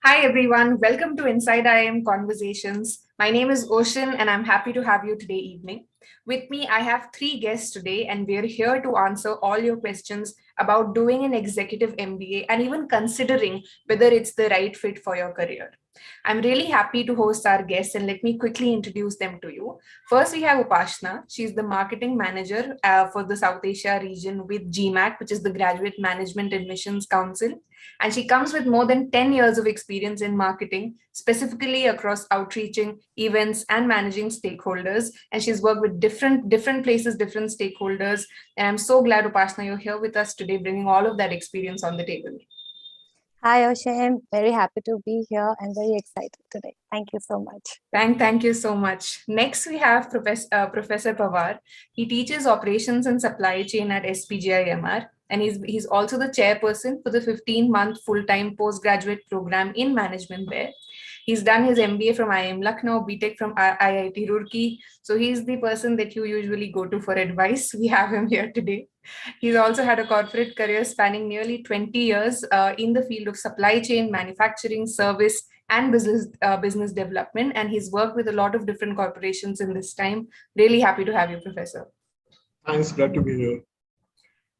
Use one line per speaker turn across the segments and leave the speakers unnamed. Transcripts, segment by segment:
Hi everyone, welcome to InsideIIM Conversations. My name is Oshin and I'm happy to have you today evening. With me, I have three guests today and we're here to answer all your questions about doing an executive MBA and even considering whether it's the right fit for your career. I'm really happy to host our guests and let me quickly introduce them to you. First, we have Upashana. She's the marketing manager for the South Asia region with GMAC, which is the Graduate Management Admissions Council. And she comes with more than 10 years of experience in marketing, specifically across outreaching, events, and managing stakeholders. And she's worked with different places, different stakeholders. And I'm so glad, Upashana, you're here with us today, bringing all of that experience on the table.
Hi, Oshin. Very happy to be here and very excited today. Thank you so much.
Thank you so much. Next, we have Professor Pawar. He teaches operations and supply chain at SPJIMR, and he's also the chairperson for the 15-month full-time postgraduate program in management there. He's done his MBA from IIM Lucknow, BTech from IIT Roorkee. So he's the person that you usually go to for advice. We have him here today. He's also had a corporate career spanning nearly 20 years in the field of supply chain, manufacturing, service, and business development. And he's worked with a lot of different corporations in this time. Really happy to have you, Professor.
Thanks, glad to be here.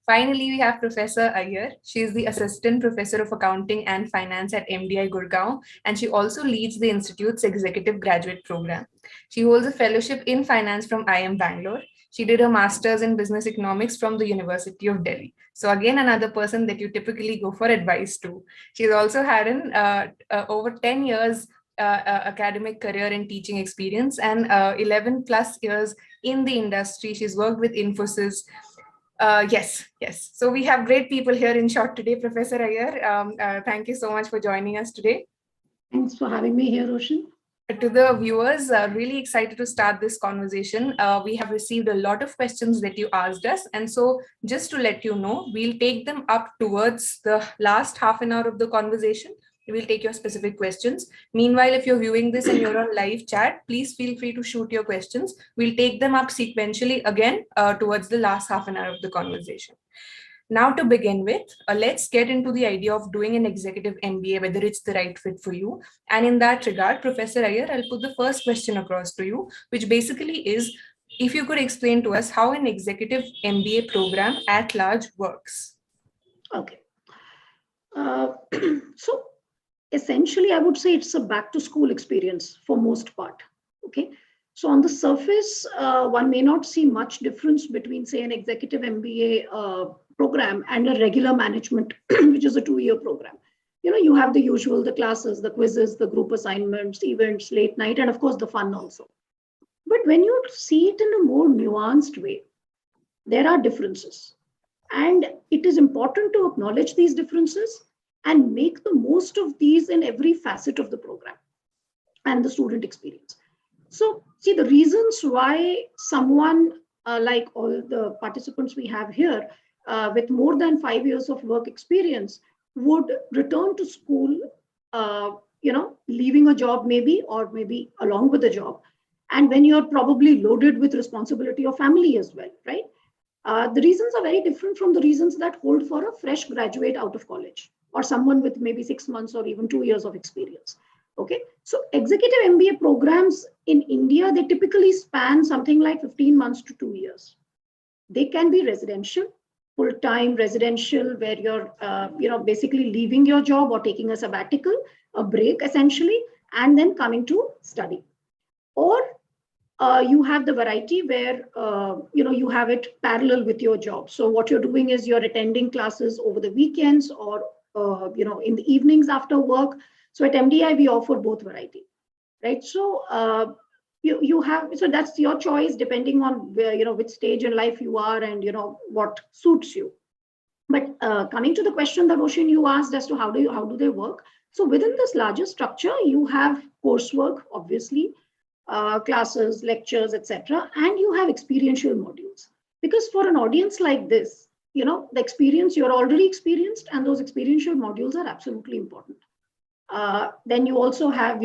Finally, we have Professor Iyer. She is the Assistant Professor of Accounting and Finance at MDI Gurgaon, and she also leads the Institute's Executive Graduate Program. She holds a fellowship in finance from IIM Bangalore. She did her master's in business economics from the University of Delhi. So again, another person that you typically go for advice to. She's also had an over 10 years academic career and teaching experience and 11 plus years in the industry. She's worked with Infosys. Yes. So we have great people here in short today. Professor Iyer, thank you so much for joining us today.
Thanks for having me here, Oshin.
To the viewers, really excited to start this conversation. We have received a lot of questions that you asked us. And so just to let you know, we'll take them up towards the last half an hour of the conversation. We'll take your specific questions. Meanwhile, if you're viewing this and you're on live chat, please feel free to shoot your questions. We'll take them up sequentially again towards the last half an hour of the conversation. Now, to begin with, let's get into the idea of doing an executive MBA, whether it's the right fit for you. And in that regard, Professor Iyer, I'll put the first question across to you, which basically is, if you could explain to us how an executive MBA program at large works.
Okay. So essentially, I would say it's a back to school experience for most part. Okay. So on the surface, one may not see much difference between, say, an executive MBA program and a regular management, which is a 2-year program. You have the usual, the classes, the quizzes, the group assignments, events, late night, and of course the fun also. But when you see it in a more nuanced way, there are differences. And it is important to acknowledge these differences and make the most of these in every facet of the program and the student experience. So see, the reasons why someone like all the participants we have here with more than 5 years of work experience would return to school, leaving a job maybe, or maybe along with a job. And when you're probably loaded with responsibility of family as well, right? The reasons are very different from the reasons that hold for a fresh graduate out of college or someone with maybe 6 months or even 2 years of experience. Okay, so executive MBA programs in India, they typically span something like 15 months to 2 years. They can be residential, full-time residential, where you're, basically leaving your job or taking a sabbatical, a break essentially, and then coming to study. Or you have the variety where, you have it parallel with your job. So what you're doing is you're attending classes over the weekends or, in the evenings after work. So at MDI, we offer both variety, right? So you have, so that's your choice depending on where, which stage in life you are and, what suits you. But coming to the question that Oshin, you asked as to how do they work? So within this larger structure, you have coursework, obviously, classes, lectures, etc., and you have experiential modules. Because for an audience like this, the experience you're already experienced, and those experiential modules are absolutely important. Then you also have,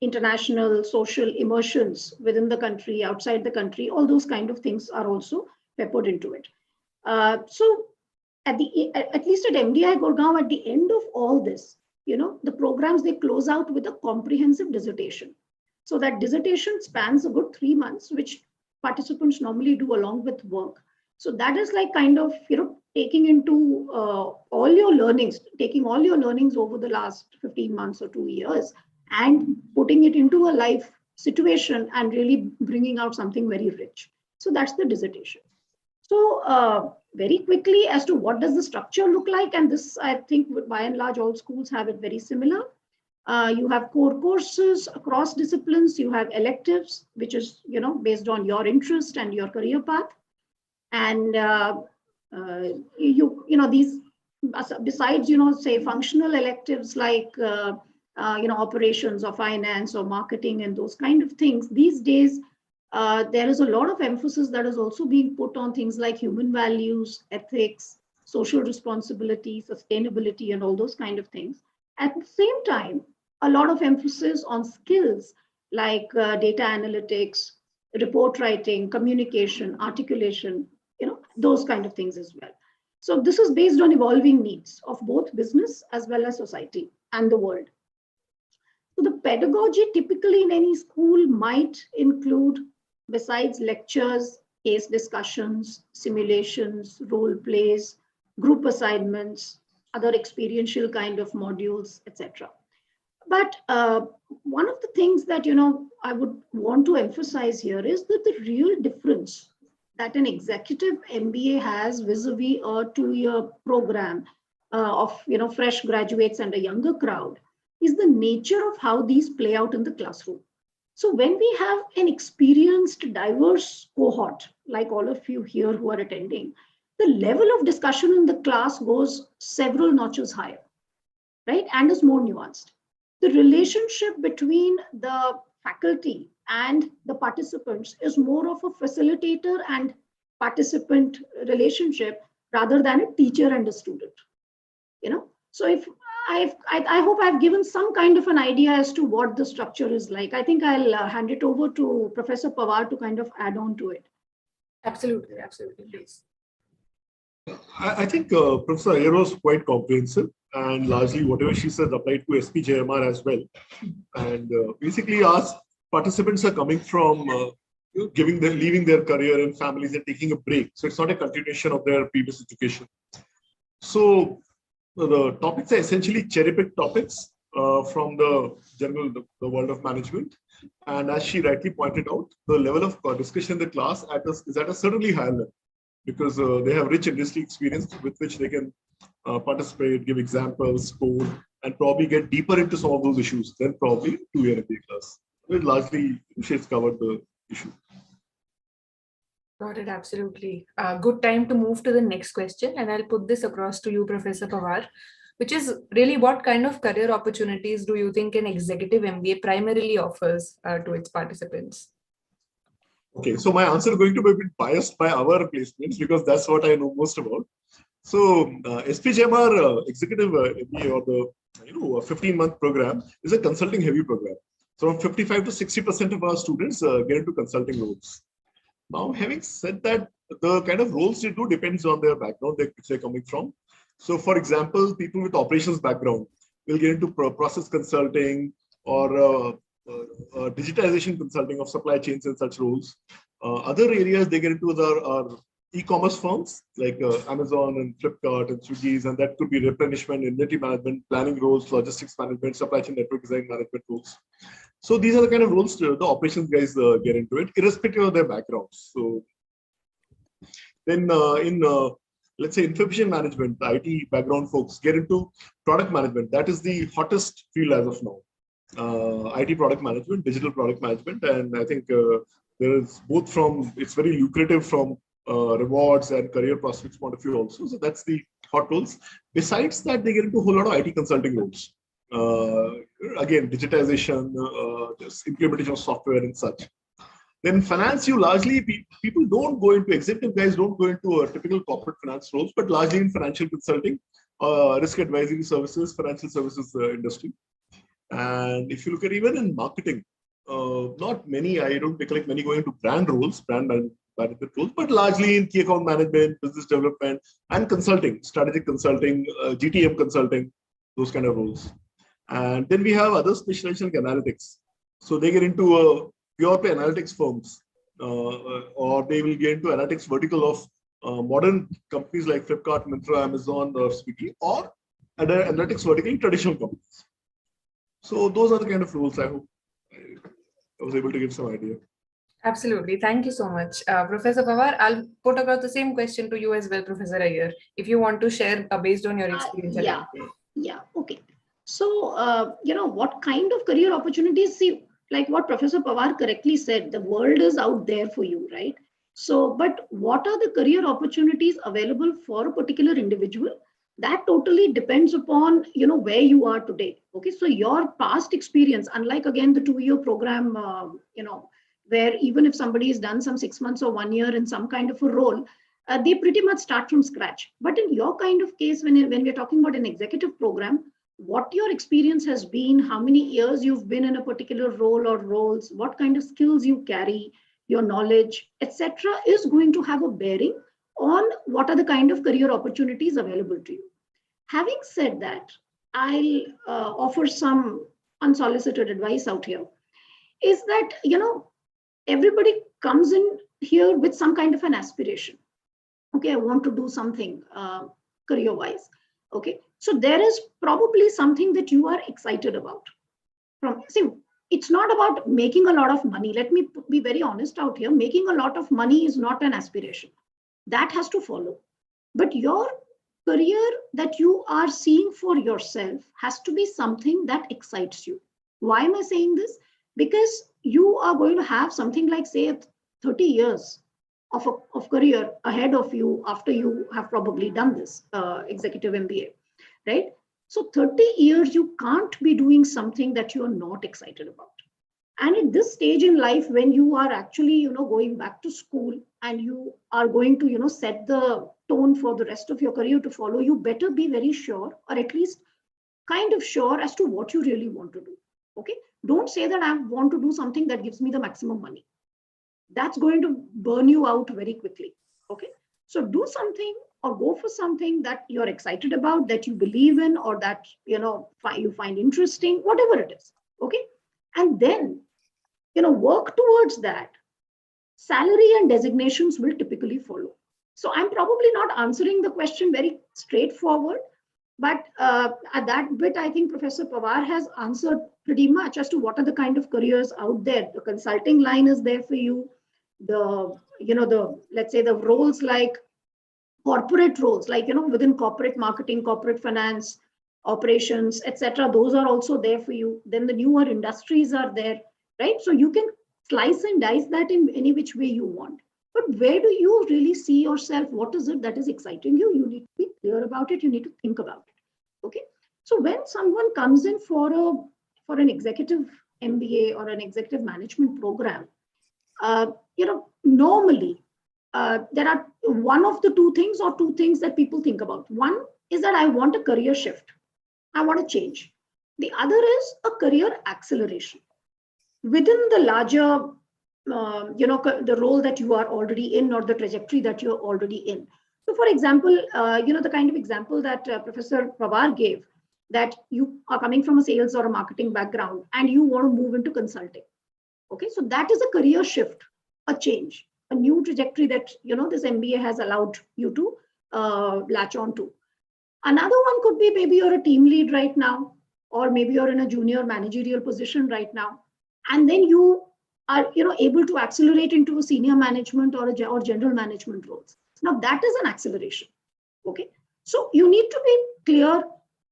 international social immersions within the country, outside the country. All those kind of things are also peppered into it. So at least at MDI Gurgaon, at the end of all this, the programs, they close out with a comprehensive dissertation. So that dissertation spans a good 3 months, which participants normally do along with work. So that is like kind of, taking into all your learnings, taking all your learnings over the last 15 months or 2 years and putting it into a life situation and really bringing out something very rich. So that's the dissertation. So very quickly as to what does the structure look like, and this, I think, by and large, all schools have it very similar. You have core courses across disciplines. You have electives, which is, based on your interest and your career path. And these, besides, say functional electives like, operations or finance or marketing and those kind of things, these days, there is a lot of emphasis that is also being put on things like human values, ethics, social responsibility, sustainability, and all those kind of things. At the same time, a lot of emphasis on skills like data analytics, report writing, communication, articulation, those kind of things as well. So this is based on evolving needs of both business as well as society and the world. So the pedagogy typically in any school might include, besides lectures, case discussions, simulations, role plays, group assignments, other experiential kind of modules, etc. But one of the things that, I would want to emphasize here is that the real difference that an executive MBA has vis-a-vis a 2-year program of, fresh graduates and a younger crowd is the nature of how these play out in the classroom. So when we have an experienced, diverse cohort, like all of you here who are attending, the level of discussion in the class goes several notches higher, right? And is more nuanced. The relationship between the faculty and the participants is more of a facilitator and participant relationship rather than a teacher and a student. So if I hope I've given some kind of an idea as to what the structure is like. I think I'll hand it over to Professor Pawar to kind of add on to it.
Absolutely, please.
I think Professor Iyer was quite comprehensive, and largely whatever she said applied to SPJIMR as well. And basically, our participants are coming from leaving their career and families and taking a break. So it's not a continuation of their previous education. So the topics are essentially cherry-picked topics from the world of management. And as she rightly pointed out, the level of discussion in the class is at a certainly higher level, because they have rich industry experience with which they can participate, give examples, code, and probably get deeper into some of those issues than probably 2-year MBA class. It largely, she's covered the issue.
Got it, absolutely. Good time to move to the next question, and I'll put this across to you, Professor Pawar, which is really what kind of career opportunities do you think an executive MBA primarily offers to its participants?
Okay, so my answer is going to be a bit biased by our placements because that's what I know most about. So SPJIMR Executive MBA, or the 15-month program, is a consulting heavy program. So from 55 to 60% of our students get into consulting roles. Now, having said that, the kind of roles they do depends on their background which they're coming from. So for example, people with operations background will get into process consulting or digitization consulting of supply chains and such roles. Other areas they get into are e-commerce firms like Amazon and Flipkart and Swiggy's, and that could be replenishment, inventory management, planning roles, logistics management, supply chain network design management roles. So these are the kind of roles the operations guys get into it, irrespective of their backgrounds. So then let's say information management, IT background folks get into product management. That is the hottest field as of now. IT product management, digital product management, and I think there is both from, it's very lucrative from rewards and career prospects point of view also. So that's the hot roles. Besides that, they get into a whole lot of IT consulting roles. Again, digitization, just implementation of software and such. Then finance, you largely, people don't go into, executive guys don't go into a typical corporate finance roles, but largely in financial consulting, risk advisory services, financial services industry. And if you look at even in marketing, not many, I don't recollect many going into brand roles, brand management roles, but largely in key account management, business development, and consulting, strategic consulting, GTM consulting, those kind of roles. And then we have other specialization like analytics. So they get into pure play analytics firms, or they will get into analytics vertical of modern companies like Flipkart, Myntra, Amazon, or Swiggy, or analytics vertical in traditional companies. So those are the kind of roles. I hope I was able to give some idea.
Absolutely. Thank you so much. Professor Pawar, I'll put across the same question to you as well, Professor Iyer, if you want to share based on your experience.
Yeah. Okay. So, what kind of career opportunities? See, like what Professor Pawar correctly said, the world is out there for you, right? So, but what are the career opportunities available for a particular individual? That totally depends upon, where you are today. Okay. So your past experience, unlike again, the 2-year program, where even if somebody has done some 6 months or 1 year in some kind of a role, they pretty much start from scratch. But in your kind of case, when we're talking about an executive program, what your experience has been, how many years you've been in a particular role or roles, what kind of skills you carry, your knowledge, etc., is going to have a bearing on what are the kind of career opportunities available to you. Having said that, I'll offer some unsolicited advice out here, is that, everybody comes in here with some kind of an aspiration. Okay, I want to do something career-wise. Okay, so there is probably something that you are excited about. See, it's not about making a lot of money. Let me be very honest out here. Making a lot of money is not an aspiration. That has to follow. But your career that you are seeing for yourself has to be something that excites you. Why am I saying this? Because you are going to have something like, say, 30 years of career ahead of you after you have probably done this executive MBA, right? So 30 years, you can't be doing something that you are not excited about. And at this stage in life, when you are actually, going back to school and you are going to, set the tone for the rest of your career to follow, you better be very sure, or at least kind of sure as to what you really want to do. Okay. Don't say that I want to do something that gives me the maximum money. That's going to burn you out very quickly. Okay. So do something or go for something that you're excited about, that you believe in, or that, you find interesting, whatever it is. Okay. And then, work towards that. Salary and designations will typically follow. So I'm probably not answering the question very straightforward, but at that bit, I think Professor Pawar has answered pretty much as to what are the kind of careers out there. The consulting line is there for you. Let's say the roles like corporate roles, like, within corporate marketing, corporate finance, operations, etc. Those are also there for you. Then the newer industries are there, right? So you can slice and dice that in any which way you want. But where do you really see yourself? What is it that is exciting you? You need to be clear about it. You need to think about it. Okay. So when someone comes in for an executive MBA or an executive management program, normally there are one of the two things or two things that people think about. One is that I want a career shift. I want to change. The other is a career acceleration within the larger, the role that you are already in or the trajectory that you're already in. So for example, the kind of example that Professor Pawar gave, that you are coming from a sales or a marketing background and you want to move into consulting. Okay, so that is a career shift, a change, a new trajectory that, this MBA has allowed you to latch on to. Another one could be maybe you're a team lead right now, or maybe you're in a junior managerial position right now. And then you are, able to accelerate into a senior management or general management roles. Now that is an acceleration. Okay. So you need to be clear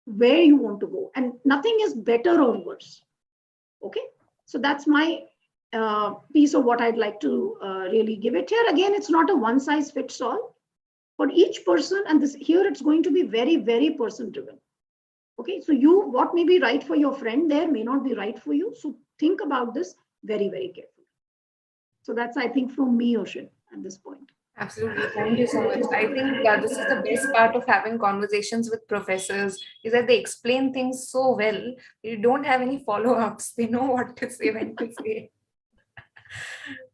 where you want to go, and nothing is better or worse. Okay. So that's my piece of what I'd like to really give it here. Again, it's not a one size fits all for each person. And here it's going to be very, very person driven. Okay. So what may be right for your friend there may not be right for you. So think about this very, very carefully. So that's, I think, from me, Oshin, at this point.
Absolutely. Thank you so much. I think this is the best part of having conversations with professors, is that they explain things so well. You don't have any follow-ups. They know what to say, when to say.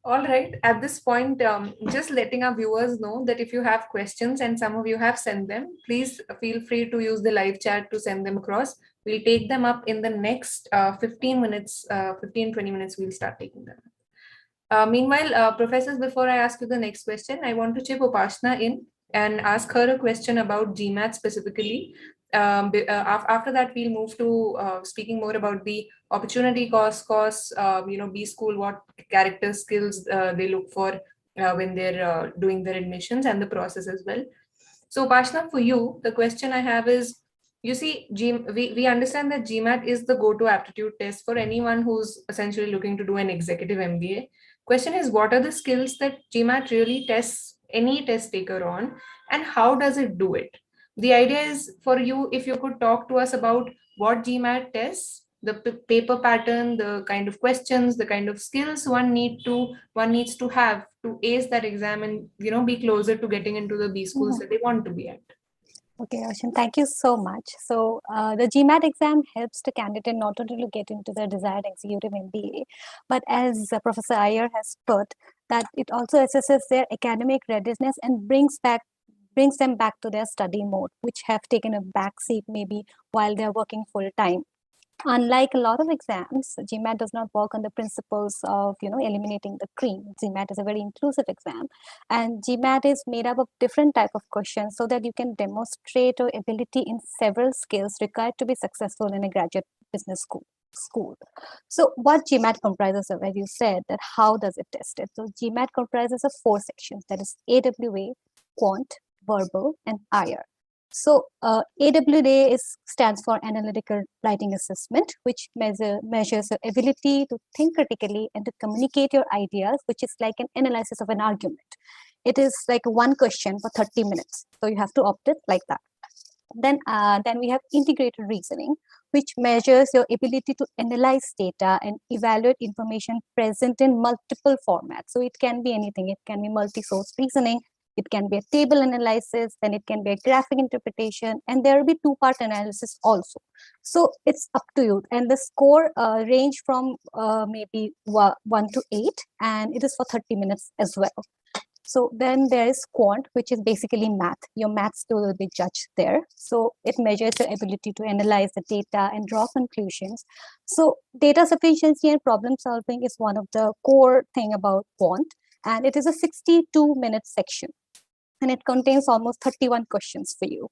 All right. At this point, just letting our viewers know that if you have questions and some of you have sent them, please feel free to use the live chat to send them across. We'll take them up in the next 15 minutes, 20 minutes, we'll start taking them. Meanwhile, professors, before I ask you the next question, I want to chip Upashana in and ask her a question about GMAT specifically. After that, we'll move to speaking more about the opportunity costs, B school, what character skills they look for when they're doing their admissions and the process as well. So Upashana, for you, the question I have is, you see, we understand that GMAT is the go-to aptitude test for anyone who's essentially looking to do an executive MBA. Question is, what are the skills that GMAT really tests any test taker on, and how does it do it? The idea is for you, if you could talk to us about what GMAT tests, the paper pattern, the kind of questions, the kind of skills one needs to have to ace that exam and be closer to getting into the B schools that they want to be at.
Okay, Oshin, thank you so much. So the GMAT exam helps the candidate not only to get into the desired executive MBA, but as Professor Iyer has put, that it also assesses their academic readiness and brings them back to their study mode, which have taken a backseat maybe while they're working full time. Unlike a lot of exams, GMAT does not work on the principles of eliminating the cream. GMAT is a very inclusive exam, and GMAT is made up of different type of questions so that you can demonstrate your ability in several skills required to be successful in a graduate business school. So what GMAT comprises of, as you said, that how does it test it? So GMAT comprises of 4 sections, that is AWA, Quant, Verbal, and Iyer. So AWA stands for Analytical Writing Assessment, which measures your ability to think critically and to communicate your ideas, which is like an analysis of an argument. It is like one question for 30 minutes. So you have to opt it like that. Then we have integrated reasoning, which measures your ability to analyze data and evaluate information present in multiple formats. So it can be anything. It can be multi-source reasoning. It can be a table analysis, then it can be a graphic interpretation, and there will be 2-part analysis also. So it's up to you. And the score range from maybe 1 to 8, and it is for 30 minutes as well. So then there is Quant, which is basically math. Your math skill will be judged there. So it measures your ability to analyze the data and draw conclusions. So data sufficiency and problem solving is one of the core thing about Quant, and it is a 62-minute section. And it contains almost 31 questions for you.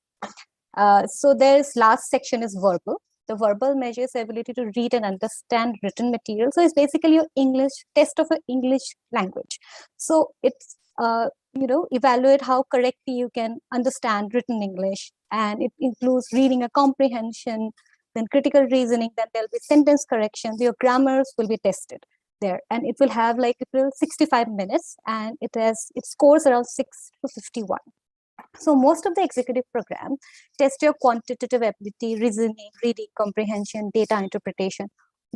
So there's last section is verbal. The verbal measures the ability to read and understand written material. So it's basically your English test of an English language. So it's evaluate how correctly you can understand written English, and it includes reading a comprehension, then critical reasoning, then there'll be sentence correction. Your grammars will be tested there, and it will have 65 minutes, and it scores around 6 to 51. So most of the executive program test your quantitative ability, reasoning, reading comprehension, data interpretation.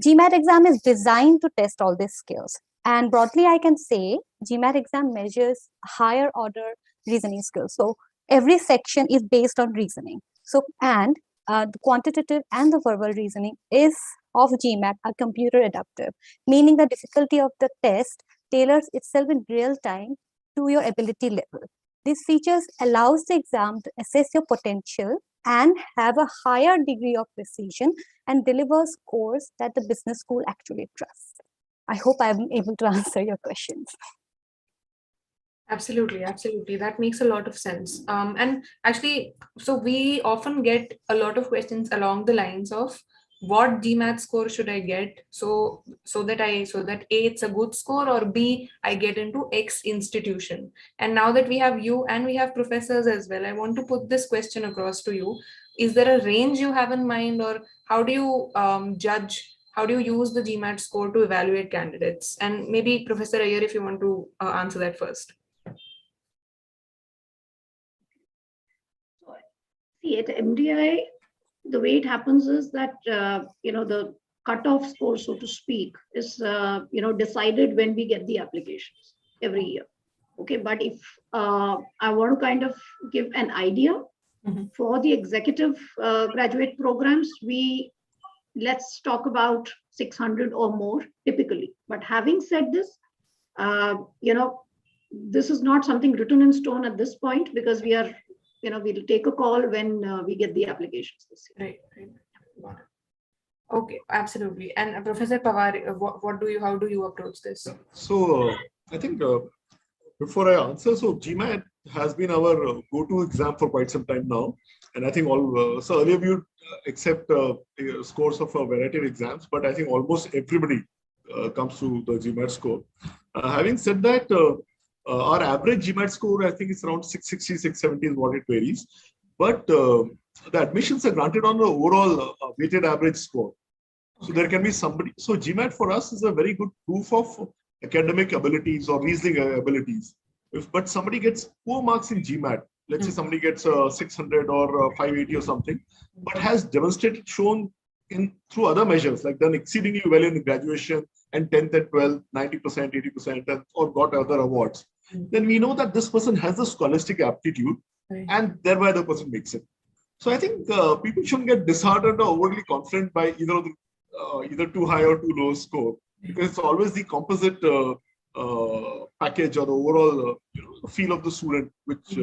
GMAT exam is designed to test all these skills, and broadly I can say GMAT exam measures higher order reasoning skills. So every section is based on reasoning. So and the quantitative and the verbal reasoning of GMAT are computer adaptive, meaning the difficulty of the test tailors itself in real time to your ability level. These features allows the exam to assess your potential and have a higher degree of precision and deliver scores that the business school actually trusts. I hope I'm able to answer your questions.
Absolutely. That makes a lot of sense. And actually, so we often get a lot of questions along the lines of what GMAT score should I get so that A, it's a good score, or B, I get into X institution. And now that we have you and we have professors as well, I want to put this question across to you. Is there a range you have in mind, or how do you judge? How do you use the GMAT score to evaluate candidates? And maybe Professor Iyer, if you want to answer that first.
See, at MDI, the way it happens is that, the cutoff score, so to speak, is, decided when we get the applications every year. Okay, but if I want to kind of give an idea, for the executive graduate programs, let's talk about 600 or more typically. But having said this, This is not something written in stone at this point, because we'll take a call when we get the applications this year.
Right. Got it. Okay, absolutely. And Professor Pawar, how do you approach this?
So I think before I answer, so GMAT has been our go-to exam for quite some time now, and I think so earlier we would accept scores of a variety of exams, but I think almost everybody comes to the GMAT score. Having said that, our average GMAT score, I think, is around 660, 670 is what it varies. But the admissions are granted on the overall weighted average score. So there can be somebody. So GMAT for us is a very good proof of academic abilities or reasoning abilities. But somebody gets poor marks in GMAT, let's say somebody gets 600 or 580 or something, but has demonstrated, shown through other measures, like done exceedingly well in graduation and 10th and 12th, 90%, 80%, or got other awards, then we know that this person has the scholastic aptitude, and thereby the person makes it. So I think people shouldn't get disheartened or overly confident by either too high or too low score, because it's always the composite package or the overall feel of the student which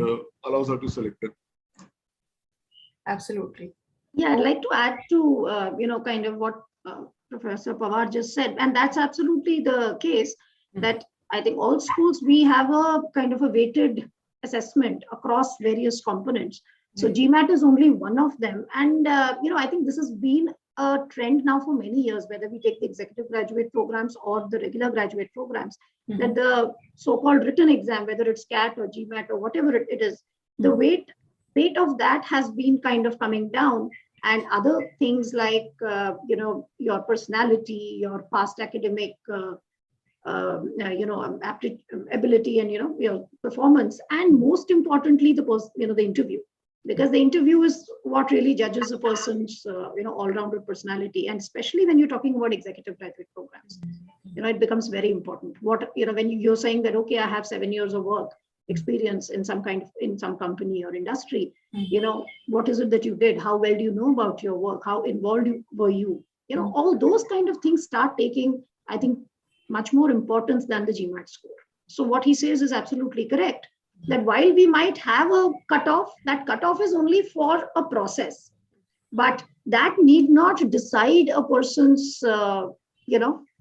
allows her to select it.
Absolutely.
Yeah, I'd like to add to kind of what Professor Pawar just said, and that's absolutely the case. That I think all schools, we have a kind of a weighted assessment across various components. So GMAT is only one of them, and I think this has been a trend now for many years, whether we take the executive graduate programs or the regular graduate programs, that the so-called written exam, whether it's CAT or GMAT or whatever it is, the weight of that has been kind of coming down, and other things like your personality, your past academic ability, and your performance, and most importantly the interview, because the interview is what really judges a person's all-rounded personality, and especially when you're talking about executive graduate programs, it becomes very important. When you're saying that, okay, I have 7 years of work experience in some company or industry, what is it that you did? How well do you know about your work? How involved were you? All those kind of things start taking, I think, much more importance than the GMAT score. So what he says is absolutely correct, that while we might have a cutoff, that cutoff is only for a process, but that need not decide a person's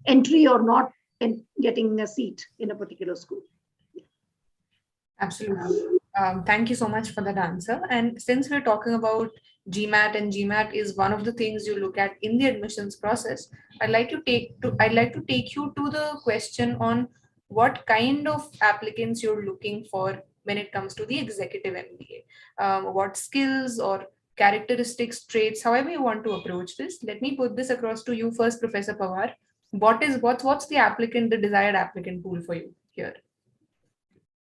entry or not in getting a seat in a particular school.
Absolutely. Thank you so much for that answer. And since we're talking about GMAT, and GMAT is one of the things you look at in the admissions process, I'd like to take you to the question on what kind of applicants you're looking for when it comes to the executive MBA. What skills or characteristics, traits, however you want to approach this. Let me put this across to you first, Professor Pawar. What's the desired applicant pool for you here?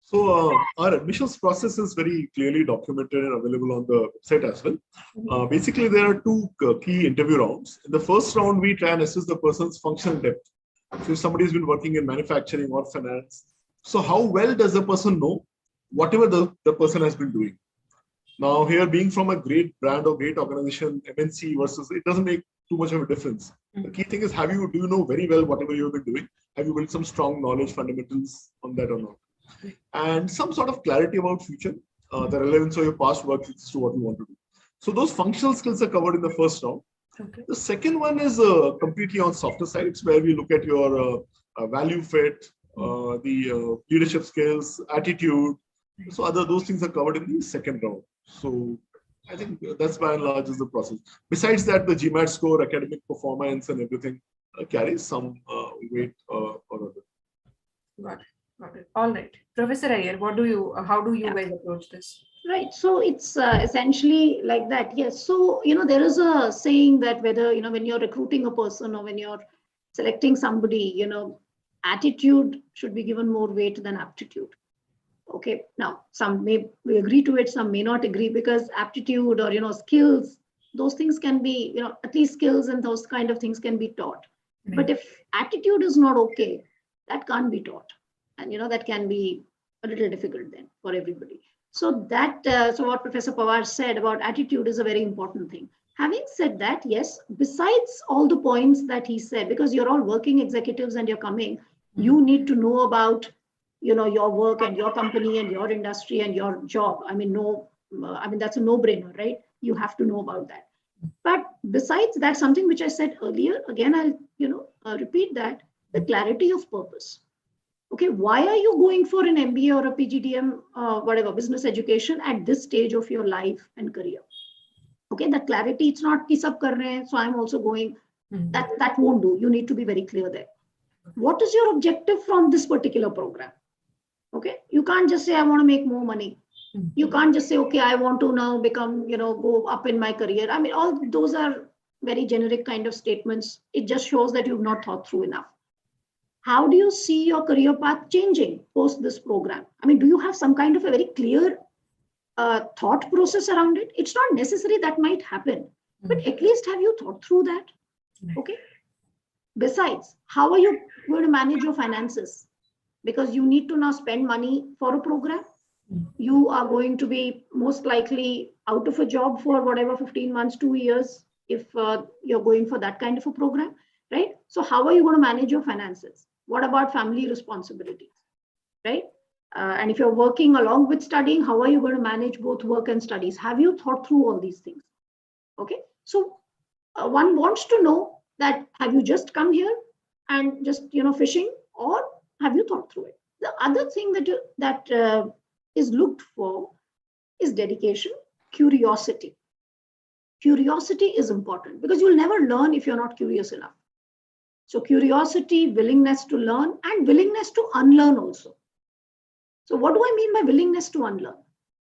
So our admissions process is very clearly documented and available on the website as well. Basically, there are two key interview rounds. In the first round, we try and assess the person's functional depth. So if somebody has been working in manufacturing or finance, so how well does the person know whatever the person has been doing? Now here, being from a great brand or great organization, MNC versus, it doesn't make too much of a difference. The key thing is, do you know very well whatever you've been doing? Have you built some strong knowledge fundamentals on that or not? And some sort of clarity about future, the relevance of your past work to what you want to do. So those functional skills are covered in the first round. Okay. The second one is completely on softer sides, where we look at your value fit, the leadership skills, attitude. So those things are covered in the second round. So I think that's by and large is the process. Besides that, the GMAT score, academic performance, and everything carries some weight or other.
Got it. All right. Professor Iyer, how do you guys approach this?
Right. So it's essentially like that. Yes. So, there is a saying that whether, when you're recruiting a person or when you're selecting somebody, attitude should be given more weight than aptitude. Okay. Now, some may agree to it, some may not agree, because aptitude or, skills, those things can be, at least skills and those kind of things can be taught. Right. But if attitude is not okay, that can't be taught. And, that can be a little difficult then for everybody. So so what Professor Pawar said about attitude is a very important thing. Having said that, yes, besides all the points that he said, because you're all working executives and you're coming, You need to know about, your work and your company and your industry and your job. That's a no-brainer, right? You have to know about that. But besides that, something which I said earlier, again, I'll repeat that, the clarity of purpose. Okay, why are you going for an MBA or a PGDM, whatever, business education at this stage of your life and career? Okay, that clarity, it's not ki sab kar rahe hain, so I'm also going. That won't do. You need to be very clear there. What is your objective from this particular program? Okay, you can't just say, I want to make more money. You can't just say, okay, I want to now become, go up in my career. I mean, all those are very generic kind of statements. It just shows that you've not thought through enough. How do you see your career path changing post this program? I mean, do you have some kind of a very clear thought process around it? It's not necessary that might happen, but at least have you thought through that? Okay. Besides, how are you going to manage your finances? Because you need to now spend money for a program. You are going to be most likely out of a job for whatever, 15 months, 2 years, if you're going for that kind of a program, right? So how are you going to manage your finances? What about family responsibilities, right? And if you're working along with studying, how are you going to manage both work and studies? Have you thought through all these things? Okay, so one wants to know that, have you just come here and just, fishing, or have you thought through it? The other thing that is looked for is dedication, curiosity. Curiosity is important because you'll never learn if you're not curious enough. So curiosity, willingness to learn, and willingness to unlearn also. So what do I mean by willingness to unlearn?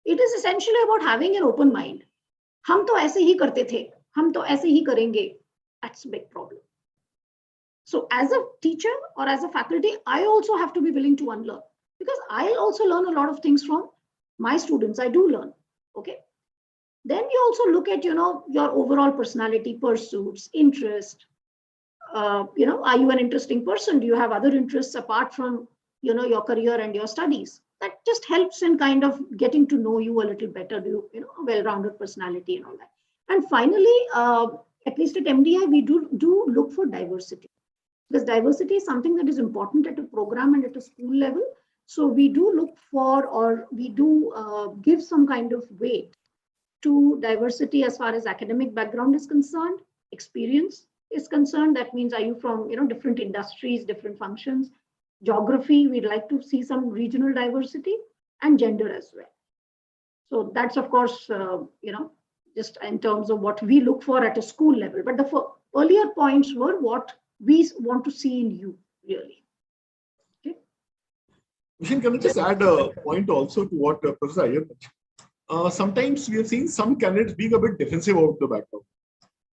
It is essentially about having an open mind. हम तो ऐसे ही करते थे, हम तो ऐसे ही करेंगे. That's a big problem. So as a teacher or as a faculty, I also have to be willing to unlearn, because I also learn a lot of things from my students. I do learn. Okay. Then you also look at, your overall personality, pursuits, interest. Are you an interesting person? Do you have other interests apart from, your career and your studies? That just helps in kind of getting to know you a little better. Do you, a well-rounded personality and all that. And finally, at least at MDI, we do look for diversity, because diversity is something that is important at a program and at a school level. So we do look for, or we do give some kind of weight to diversity as far as academic background is concerned, experience is concerned. That means, are you from, different industries, different functions? Geography, we'd like to see some regional diversity, and gender as well. So that's, of course, just in terms of what we look for at a school level. But the earlier points were what we want to see in you, really. Okay.
Oshin, can I just add a point also to what Professor Iyer mentioned? Sometimes we have seen some candidates being a bit defensive about the background.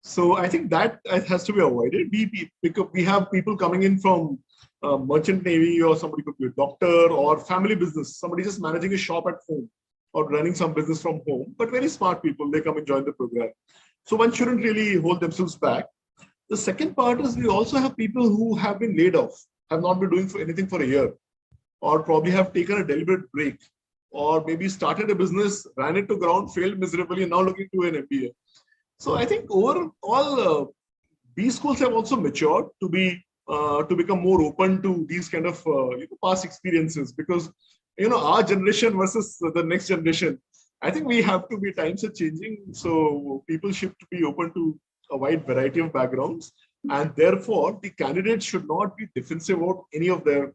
So I think that has to be avoided. We have people coming in from merchant navy, or somebody could be a doctor, or family business, somebody just managing a shop at home or running some business from home, but very smart people, they come and join the program. So one shouldn't really hold themselves back. The second part is, we also have people who have been laid off, have not been doing anything for a year, or probably have taken a deliberate break, or maybe started a business, ran it to ground, failed miserably, and now looking to an MBA. So I think overall, B schools have also matured to become more open to these kind of past experiences, because our generation versus the next generation, I think we have to be, times are changing, so people should be open to a wide variety of backgrounds, and therefore the candidates should not be defensive about any of their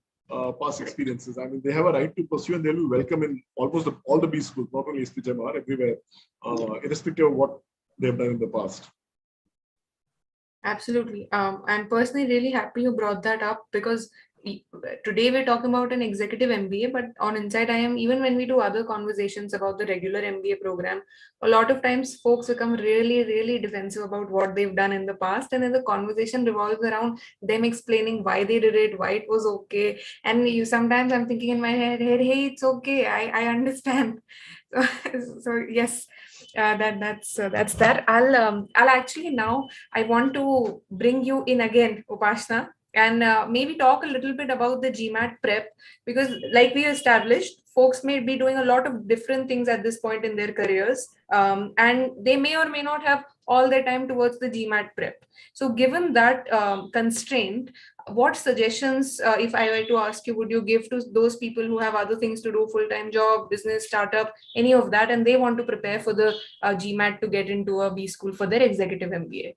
past experiences. I mean, they have a right to pursue, and they'll be welcome in almost all the B schools, not only SPJIMR, everywhere, irrespective of what they've done in the past.
Absolutely. I'm personally really happy you brought that up, because today we're talking about an executive MBA, but on InsideIIM, even when we do other conversations about the regular MBA program, a lot of times folks become really, really defensive about what they've done in the past. And then the conversation revolves around them explaining why they did it, why it was okay. And sometimes I'm thinking in my head, hey, it's okay. I understand. So yes, that's that. I'll actually now, I want to bring you in again, Upashana, and maybe talk a little bit about the GMAT prep, because like we established, folks may be doing a lot of different things at this point in their careers, and they may or may not have all their time towards the GMAT prep. So given that constraint, what suggestions, if I were to ask you, would you give to those people who have other things to do, full-time job, business, startup, any of that, and they want to prepare for the GMAT to get into a B school for their executive MBA?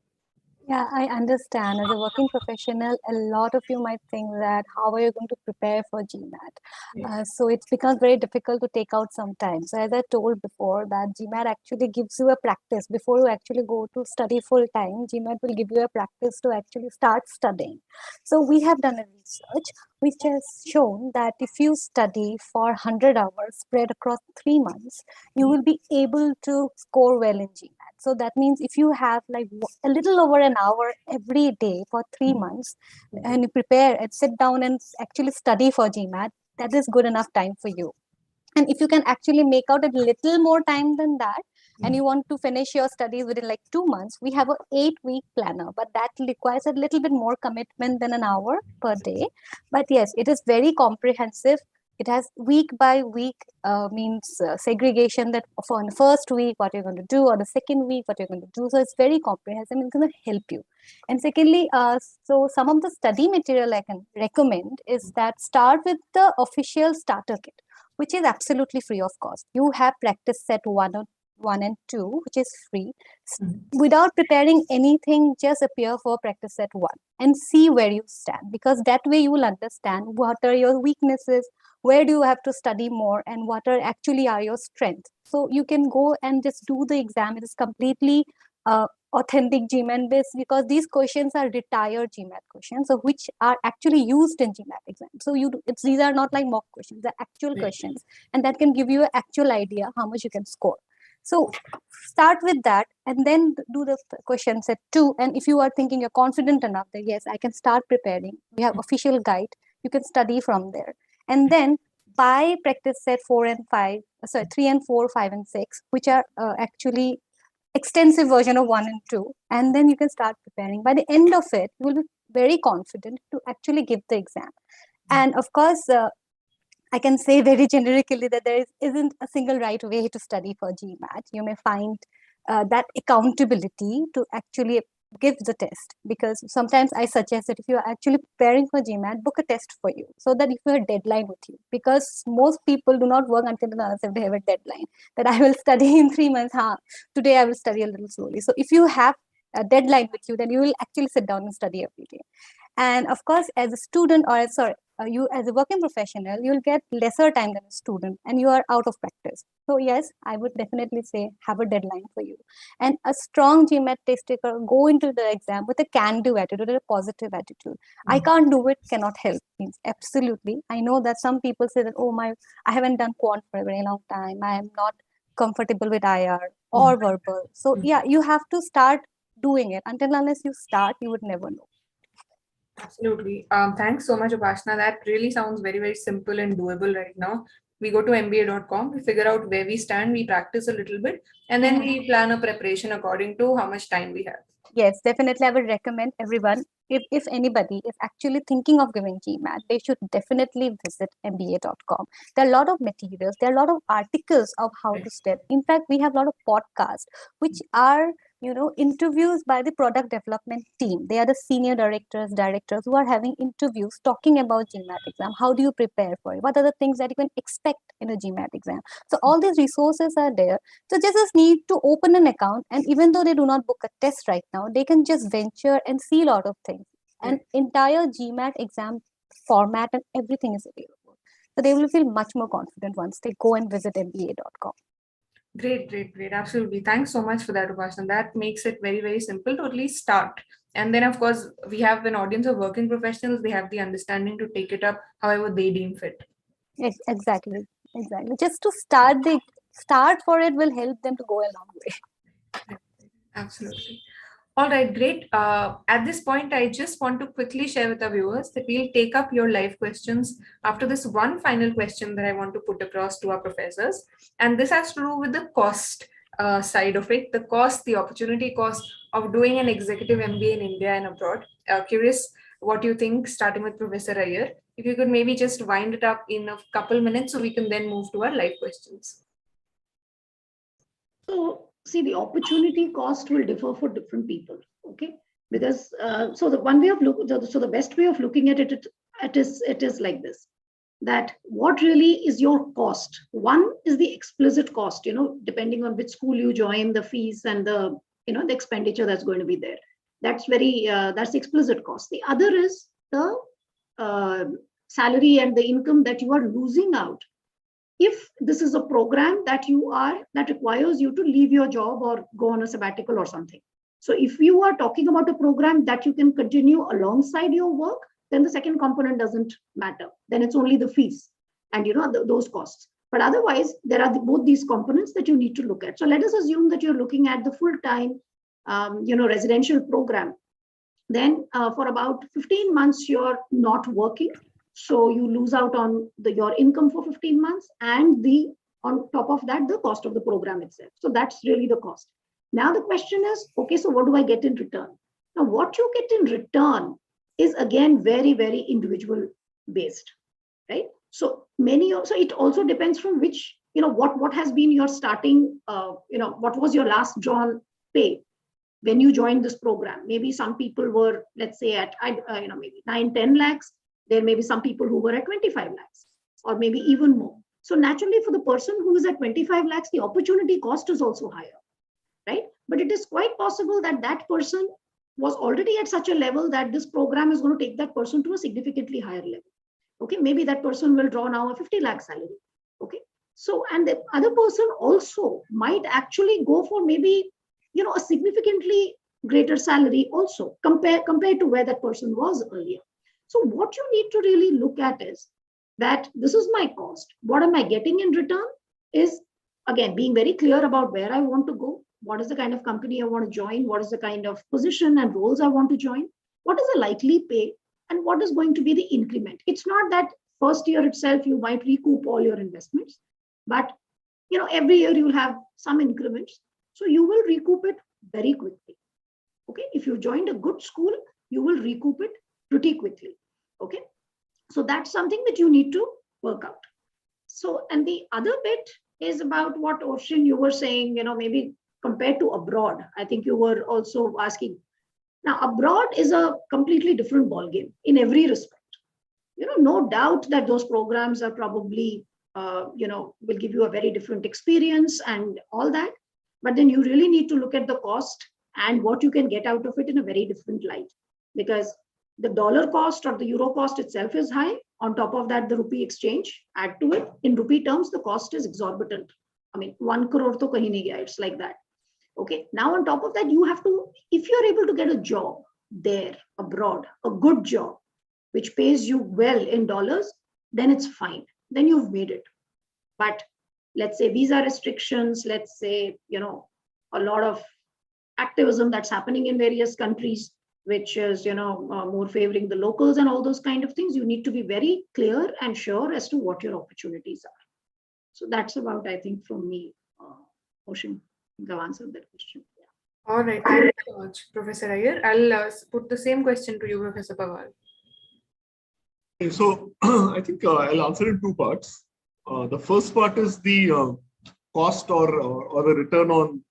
Yeah, I understand. As a working professional, a lot of you might think that how are you going to prepare for GMAT? So it's becomes very difficult to take out some time. So as I told before, that GMAT actually gives you a practice before you actually go to study full time. GMAT will give you a practice to actually start studying. So we have done a research which has shown that if you study for 100 hours spread across 3 months, you will be able to score well in GMAT. So that means if you have like a little over an hour every day for 3 months and you prepare and sit down and actually study for GMAT, that is good enough time for you. And if you can actually make out a little more time than that, and you want to finish your studies within like 2 months, we have an 8-week planner, but that requires a little bit more commitment than an hour per day. But yes, it is very comprehensive. It has week by week means segregation, that for the first week what you're going to do, or the second week what you're going to do. So it's very comprehensive. It's going to help you. And secondly, so some of the study material I can recommend is that start with the official starter kit, which is absolutely free of cost. You have practice set 1 and 2, which is free. Without preparing anything, just appear for practice set 1 and see where you stand, because that way you will understand what are your weaknesses, where do you have to study more, and what are actually are your strengths. So you can go and just do the exam. It is completely authentic GMAT based, because these questions are retired GMAT questions, so which are actually used in GMAT exam. So these are not like mock questions, they're actual questions, and that can give you an actual idea how much you can score. So start with that and then do the question set 2. And if you are thinking you're confident enough that yes, I can start preparing, we have official guide, you can study from there. And then by practice set 3 and 4, 5 and 6, which are actually extensive version of 1 and 2, and then you can start preparing. By the end of it, you will be very confident to actually give the exam. And of course, I can say very generically that there isn't a single right way to study for GMAT. You may find that accountability to actually give the test, because sometimes I suggest that if you are actually preparing for GMAT, book a test for you, so that if you have a deadline with you, because most people do not work until they have a deadline, that I will study in 3 months. Today I will study a little slowly. So if you have a deadline with you, then you will actually sit down and study every day. And of course, as a student, you as a working professional, you'll get lesser time than a student, and you are out of practice. So yes, I would definitely say have a deadline for you. And a strong GMAT test taker, go into the exam with a can-do attitude, or a positive attitude. I can't do it, cannot help. Means absolutely. I know that some people say that, I haven't done quant for a very long time. I am not comfortable with IR or verbal. So yeah, you have to start doing it. Until unless you start, you would never know.
Absolutely. Thanks so much, Upashana. That really sounds very, very simple and doable right now. We go to mba.com, we figure out where we stand, we practice a little bit, and then we plan a preparation according to how much time we have.
Yes, definitely. I would recommend everyone, if anybody is actually thinking of giving GMAT, they should definitely visit MBA.com. There are a lot of materials, there are a lot of articles of how to step. In fact, we have a lot of podcasts, which are interviews by the product development team. They are the senior directors who are having interviews talking about GMAT exam. How do you prepare for it? What are the things that you can expect in a GMAT exam? So all these resources are there. So just need to open an account, and even though they do not book a test right now, they can just venture and see a lot of things. And entire GMAT exam format and everything is available. So they will feel much more confident once they go and visit MBA.com.
Great. Absolutely. Thanks so much for that, Upashana. That makes it very, very simple to at least start. And then, of course, we have an audience of working professionals. They have the understanding to take it up however they deem fit.
Yes, exactly. Just to start for it will help them to go a long way.
Absolutely. All right, great. At this point, I just want to quickly share with our viewers that we'll take up your live questions after this one final question that I want to put across to our professors. And this has to do with the cost side of it, the opportunity cost of doing an executive MBA in India and abroad. Curious what you think, starting with Professor Iyer. If you could maybe just wind it up in a couple minutes so we can then move to our live questions.
So, see, the opportunity cost will differ for different people. Okay. Because so the one way of so the best way of looking at it, it is like this, that what really is your cost. One is the explicit cost, depending on which school you join, the fees and the the expenditure that's going to be there. That's that's the explicit cost. The other is the salary and the income that you are losing out if this is a program that requires you to leave your job or go on a sabbatical or something. So if you are talking about a program that you can continue alongside your work, then the second component doesn't matter. Then it's only the fees and those costs. But otherwise, there are both these components that you need to look at. So let us assume that you're looking at the full-time residential program. Then for about 15 months, you're not working. So you lose out on your income for 15 months and on top of that, the cost of the program itself. So that's really the cost. Now the question is, okay, so what do I get in return? Now what you get in return is again very, very individual based, right? So it also depends from which, what has been your starting, what was your last drawn pay when you joined this program. Maybe some people were, let's say at, maybe 9-10 lakhs. There may be some people who were at 25 lakhs or maybe even more. So naturally for the person who is at 25 lakhs, the opportunity cost is also higher, right? But it is quite possible that that person was already at such a level that this program is going to take that person to a significantly higher level. Okay, maybe that person will draw now a 50 lakh salary. Okay, so and the other person also might actually go for maybe a significantly greater salary also compared to where that person was earlier. So what you need to really look at is that this is my cost. What am I getting in return? Is again being very clear about where I want to go. What is the kind of company I want to join? What is the kind of position and roles I want to join? What is the likely pay? And what is going to be the increment? It's not that first year itself you might recoup all your investments, but every year you will have some increments. So you will recoup it very quickly. Okay, if you joined a good school, you will recoup it pretty quickly. Okay, so that's something that you need to work out. So, and the other bit is about what Oshin, you were saying, maybe compared to abroad. I think you were also asking. Now, abroad is a completely different ballgame in every respect. No doubt that those programs are probably, will give you a very different experience and all that. But then you really need to look at the cost and what you can get out of it in a very different light. Because the dollar cost or the euro cost itself is high. On top of that, the rupee exchange, add to it. In rupee terms, the cost is exorbitant. I mean, 1 crore to kahin nahi gaya, it's like that. Okay, now on top of that, you have to, if you're able to get a job there abroad, a good job, which pays you well in dollars, then it's fine. Then you've made it. But let's say visa restrictions, let's say, a lot of activism that's happening in various countries, which is, more favoring the locals and all those kind of things, you need to be very clear and sure as to what your opportunities are. So that's about, I think, from me, Oshin. I've answered that question. Yeah.
All right. Thank you so much, Professor Iyer. I'll put the same question to you, Professor Pawar.
Okay, so I think I'll answer in two parts. The first part is the cost or the return on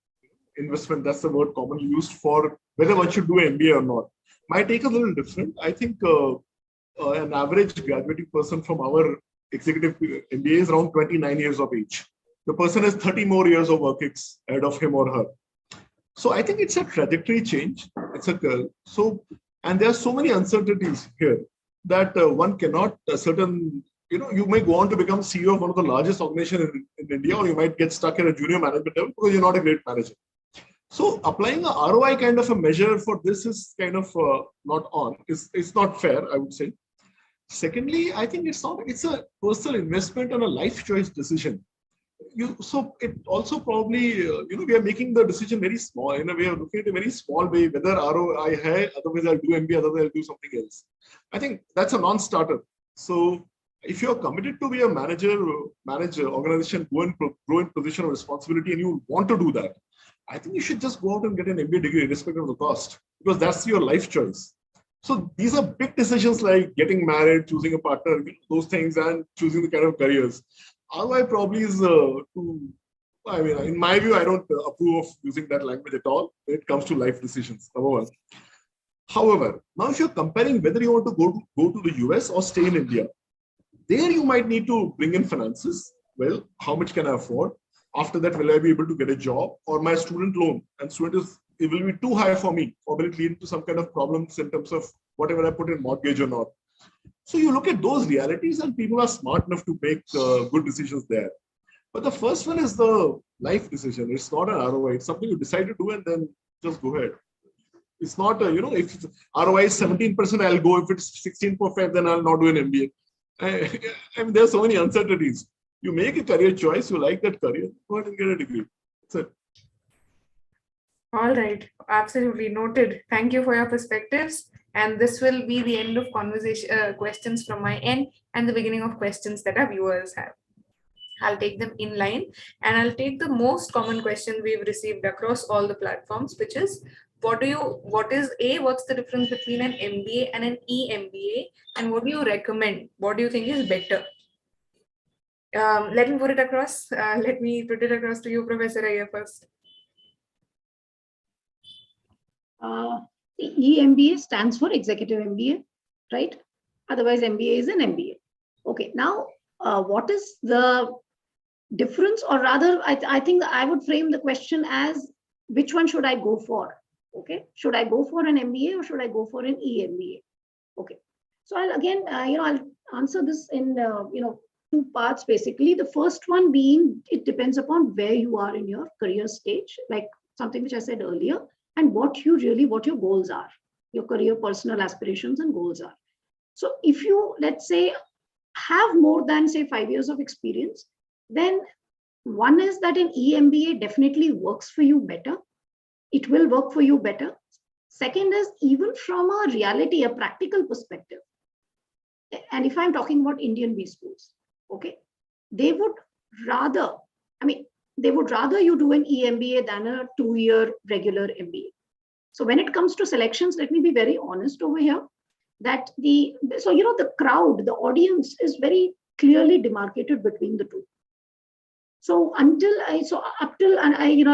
investment. That's the word commonly used for whether one should do an MBA or not. My take is a little different. I think an average graduating person from our executive MBA is around 29 years of age. The person has 30 more years of work ahead of him or her. So I think it's a trajectory change. It's a curve. And there are so many uncertainties here that one cannot you may go on to become CEO of one of the largest organizations in India, or you might get stuck in a junior management level because you're not a great manager. So applying a ROI kind of a measure for this is kind of not on. It's not fair, I would say. Secondly, I think it's a personal investment and a life choice decision. So it also probably, we are making the decision very small. In a way, of looking at a very small way, whether ROI hai, otherwise I'll do MBA, otherwise I'll do something else. I think that's a non-starter. So if you're committed to be a manager, manage an organization, grow in position of responsibility, and you want to do that, I think you should just go out and get an MBA degree irrespective of the cost, because that's your life choice. So these are big decisions like getting married, choosing a partner, those things, and choosing the kind of careers. ROI probably is in my view, I don't approve of using that language at all when it comes to life decisions, number one. However, now if you're comparing whether you want to go to the US or stay in India, there you might need to bring in finances. Well, how much can I afford? After that, will I be able to get a job, or my student loan and it will be too high for me, or will it lead to some kind of problems in terms of whatever I put in mortgage or not? So you look at those realities, and people are smart enough to make good decisions there. But the first one is the life decision. It's not an ROI. It's something you decide to do and then just go ahead. It's not, if ROI is 17%, I'll go. If it's 16.5, then I'll not do an MBA. I mean, there's so many uncertainties. You make a career choice, you like that career, go ahead and get a degree. That's it.
All right, absolutely noted. Thank you for your perspectives. And this will be the end of conversation questions from my end and the beginning of questions that our viewers have. I'll take them in line, and I'll take the most common question we've received across all the platforms, which is what's the difference between an MBA and an EMBA, and what do you recommend? What do you think is better? Let me put it across. Let me put it across to you, Professor Iyer, first.
The EMBA stands for Executive MBA, right? Otherwise, MBA is an MBA. Okay, now what is the difference, or rather, I think I would frame the question as which one should I go for? Okay, should I go for an MBA or should I go for an EMBA? Okay, so I'll answer this in two parts basically. The first one being it depends upon where you are in your career stage, like something which I said earlier, and what your goals are, your career personal aspirations and goals are. So if you, let's say, have more than say 5 years of experience, then one is that an EMBA definitely works for you better. It will work for you better. Second is, even from a reality, a practical perspective, and if I'm talking about Indian B schools, okay, they would rather you do an EMBA than a 2-year regular MBA. So when it comes to selections, let me be very honest over here, that the crowd, the audience is very clearly demarcated between the two. So up till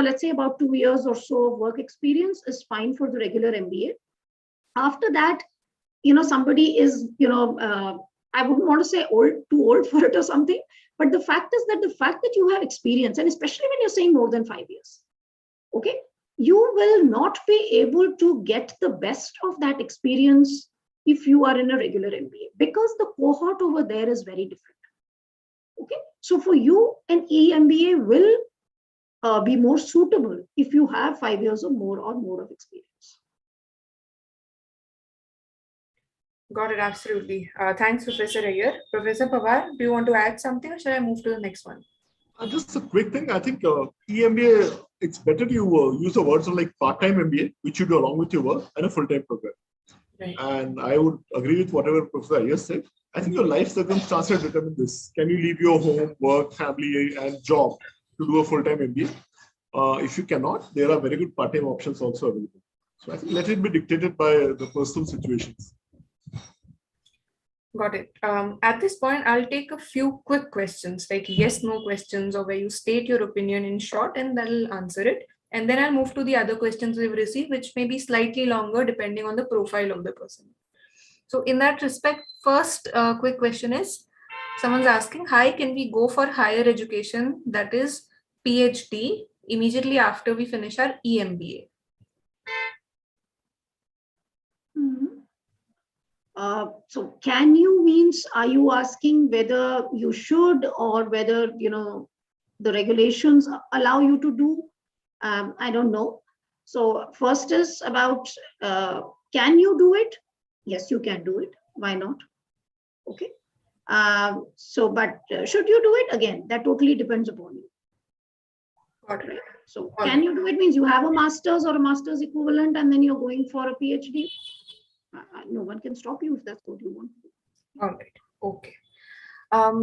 let's say about 2 years or so of work experience is fine for the regular MBA. After that, somebody is, I wouldn't want to say too old for it or something, but the fact that you have experience, and especially when you're saying more than 5 years, okay, you will not be able to get the best of that experience if you are in a regular MBA, because the cohort over there is very different. Okay, so for you, an EMBA will be more suitable if you have 5 years or more of experience.
Got it, absolutely. Thanks, Professor Iyer. Professor Pawar, do you want to add something, or shall I move to the next one?
Just a quick thing. I think EMBA, it's better to use the words of like part-time MBA, which you do along with your work, and a full-time program.
Right.
And I would agree with whatever Professor Iyer said. I think your life circumstances determine this. Can you leave your home, work, family, and job to do a full-time MBA? If you cannot, there are very good part-time options also available. So I think let it be dictated by the personal situations.
Got it. At this point, I'll take a few quick questions, like yes/no questions, or where you state your opinion in short and that'll answer it. And then I'll move to the other questions we've received, which may be slightly longer depending on the profile of the person. So in that respect, first quick question is, someone's asking, hi, can we go for higher education, that is PhD, immediately after we finish our EMBA?
So can you means, are you asking whether you should, or whether, the regulations allow you to do? I don't know. So first is about, can you do it? Yes, you can do it. Why not? Okay. But should you do it? Again, that totally depends upon you.
Got it.
So can you do it means you have a master's or a master's equivalent and then you're going for a PhD. No one can stop you if that's what you want to do.
All right. Okay.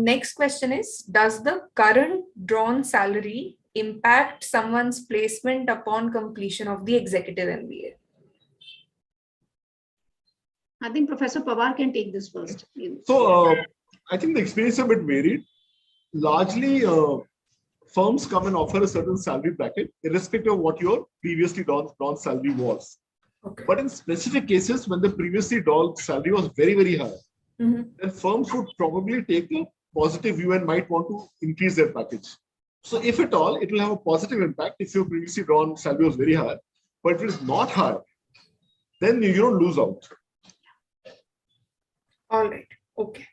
Next question is, does the current drawn salary impact someone's placement upon completion of the executive MBA?
I think Professor Pawar can take this first.
So I think the experience is a bit varied. Largely, firms come and offer a certain salary bracket, irrespective of what your previously drawn salary was.
Okay.
But in specific cases, when the previously drawn salary was very, very high, then firms would probably take a positive view and might want to increase their package. So if at all, it will have a positive impact if your previously drawn salary was very high. But if it is not high, then you don't lose out.
All right. Okay.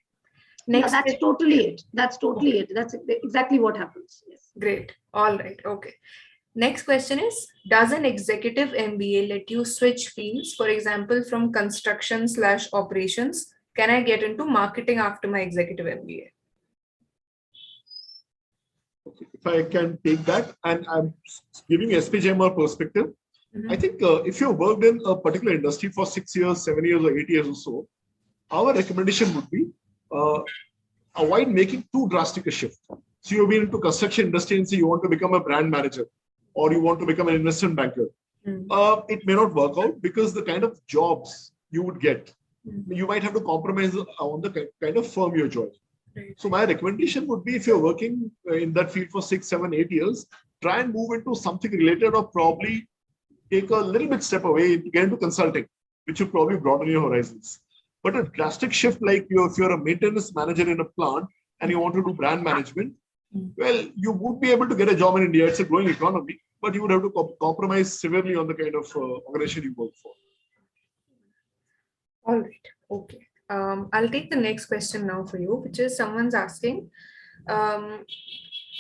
Next, yeah, that's totally it. That's totally it. That's exactly what happens. Yes.
Great. All right. Okay. Next question is, does an executive MBA let you switch fields? For example, from construction/operations, can I get into marketing after my executive MBA?
Okay. If I can take that, and I'm giving SPJIMR perspective, I think if you've worked in a particular industry for 6 years, 7 years, or 8 years or so, our recommendation would be avoid making too drastic a shift. So you've been into construction industry and say you want to become a brand manager or you want to become an investment banker. It may not work out because the kind of jobs you would get, you might have to compromise on the kind of firm you join. So my recommendation would be, if you're working in that field for 6, 7, 8 years, try and move into something related, or probably take a little bit step away to get into consulting, which will probably broaden your horizons. But a drastic shift, like if you're a maintenance manager in a plant and you want to do brand management, well, you would be able to get a job in India. It's a growing economy, but you would have to compromise severely on the kind of organization you work for.
All right. Okay. I'll take the next question now for you, which is someone's asking,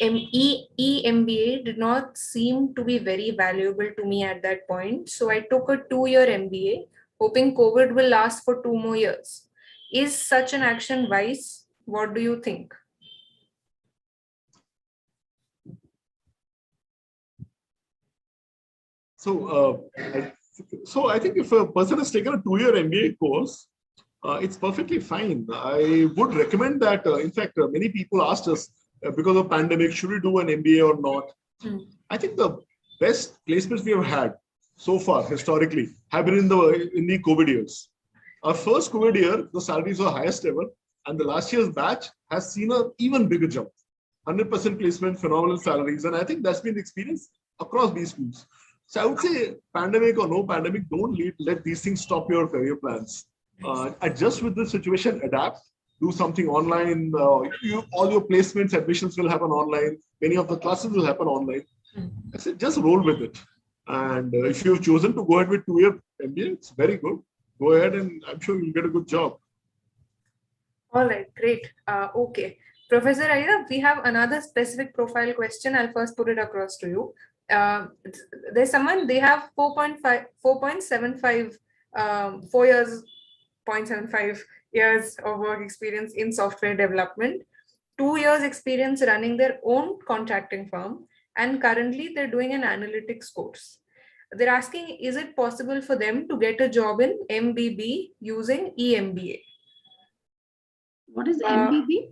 EMBA did not seem to be very valuable to me at that point. So I took a 2-year MBA, hoping COVID will last for 2 more years. Is such an action wise? What do you think?
So I think if a person has taken a 2-year MBA course, it's perfectly fine. I would recommend that. In fact, many people asked us because of pandemic, should we do an MBA or not? I think the best placements we have had so far historically have been in the COVID years. Our first COVID year, the salaries were highest ever, and the last year's batch has seen an even bigger jump. 100% placement, phenomenal salaries, and I think that's been the experience across these schools. So I would say, pandemic or no pandemic, don't let these things stop your career plans. Adjust with the situation, adapt, do something online. All your placements, admissions will happen online. Many of the classes will happen online. I said, just roll with it. And if you've chosen to go ahead with 2-year MBA, it's very good. Go ahead and I'm sure you'll get a good job.
All right, great. Okay. Professor Iyer, we have another specific profile question. I'll first put it across to you. There's someone, they have 4.75 years of work experience in software development, 2 years experience running their own contracting firm, and currently they're doing an analytics course. They're asking, is it possible for them to get a job in MBB using EMBA?
What is MBB?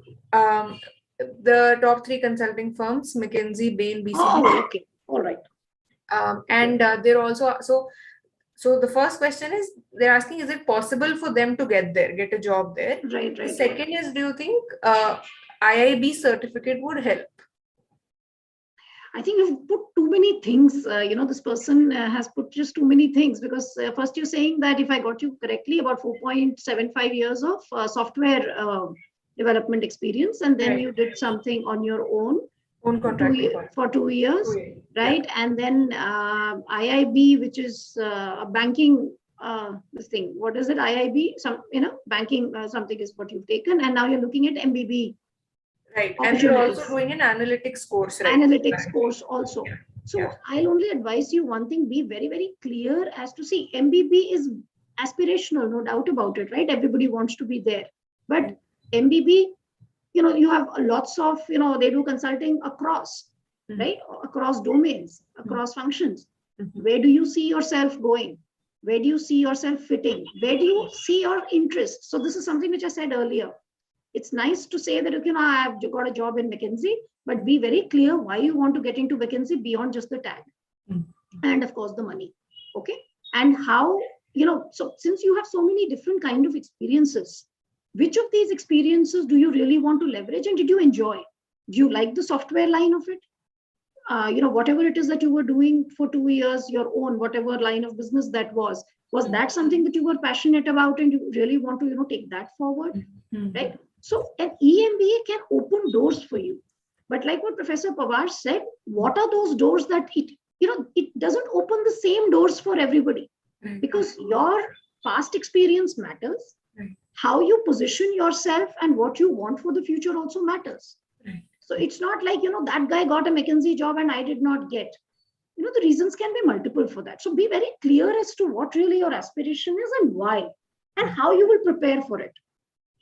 The top 3 consulting firms, McKinsey, Bain, BCG.
Oh, okay. All right.
And they're also, so the first question is, they're asking, is it possible for them to get a job there?
Right.
The second is, do you think IIB certificate would help?
I think you've put too many things. This person has put just too many things, because first you're saying that, if I got you correctly, about 4.75 years of software development experience, and then you did something on your own for 2 years, right? Yeah. And then IIB, which is a banking this thing. What is it? IIB, banking something is what you've taken, and now you're looking at MBB.
Right, and you're also doing an analytics course, right?
Analytics course also. So I'll only advise you one thing: be very, very clear as to, see, MBB is aspirational, no doubt about it, right? Everybody wants to be there, but MBB, you have lots of, they do consulting across, right? Across domains, across functions. Where do you see yourself going? Where do you see yourself fitting? Where do you see your interests? So this is something which I said earlier. It's nice to say that, I've got a job in McKinsey, but be very clear why you want to get into McKinsey beyond just the tag. And of course, the money. Okay. And how, so since you have so many different kind of experiences, which of these experiences do you really want to leverage, and did you enjoy? Do you like the software line of it? Whatever it is that you were doing for 2 years, your own, whatever line of business that was, Was that something that you were passionate about and you really want to, take that forward, right? So an EMBA can open doors for you. But like what Professor Pawar said, what are those doors that it doesn't open the same doors for everybody, because your past experience matters. How you position yourself and what you want for the future also matters. So it's not like, that guy got a McKinsey job and I did not get. The reasons can be multiple for that. So be very clear as to what really your aspiration is and why, and how you will prepare for it.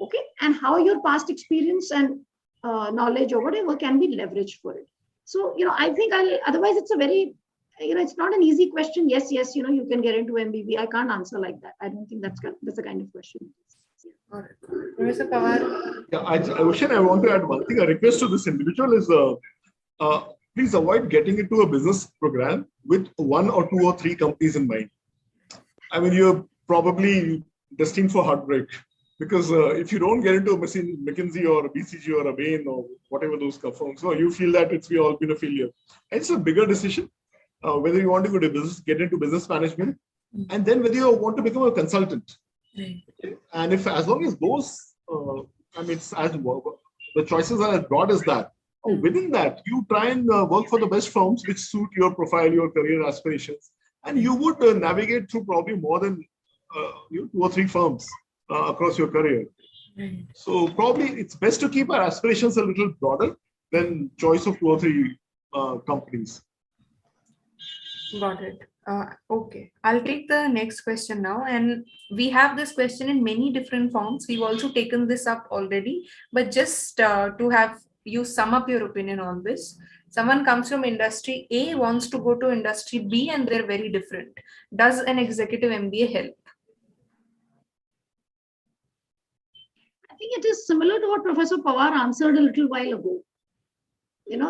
Okay. And how your past experience and knowledge or whatever can be leveraged for it. So, I think otherwise it's a very, it's not an easy question. Yes, you can get into MBB. I can't answer like that. I don't think that's the kind of question.
Professor Pawar.
Yeah, Oshin, I want to add one thing. A request to this individual is please avoid getting into a business program with 1 or 2 or 3 companies in mind. I mean, you're probably destined for heartbreak, because if you don't get into a McKinsey or a BCG or a Bain or whatever those firms, you feel that it's all been a failure. And it's a bigger decision whether you want to go to business, get into business management, and then whether you want to become a consultant. And as long as those, it's as the choices are as broad as that. Within that, you try and work for the best firms which suit your profile, your career aspirations, and you would navigate through probably more than 2 or 3 firms across your career. So probably it's best to keep our aspirations a little broader than choice of 2 or 3 companies.
Got it. Okay, I'll take the next question now, and we have this question in many different forms. We've also taken this up already, but just to have you sum up your opinion on this. Someone comes from industry A, wants to go to industry B, and they're very different. Does an executive MBA help?
I think it is similar to what Professor Pawar answered a little while ago.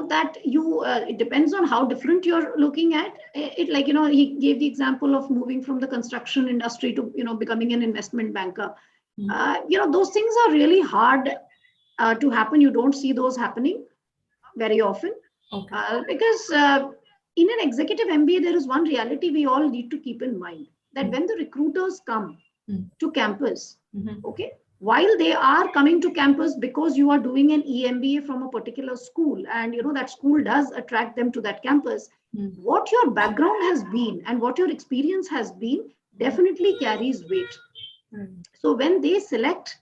That it depends on how different you're looking at it. Like, he gave the example of moving from the construction industry to, becoming an investment banker. Those things are really hard to happen. You don't see those happening very often. Because in an executive MBA, there is one reality we all need to keep in mind, that when the recruiters come to campus, okay, while they are coming to campus because you are doing an EMBA from a particular school, and that school does attract them to that campus, what your background has been and what your experience has been definitely carries weight. So when they select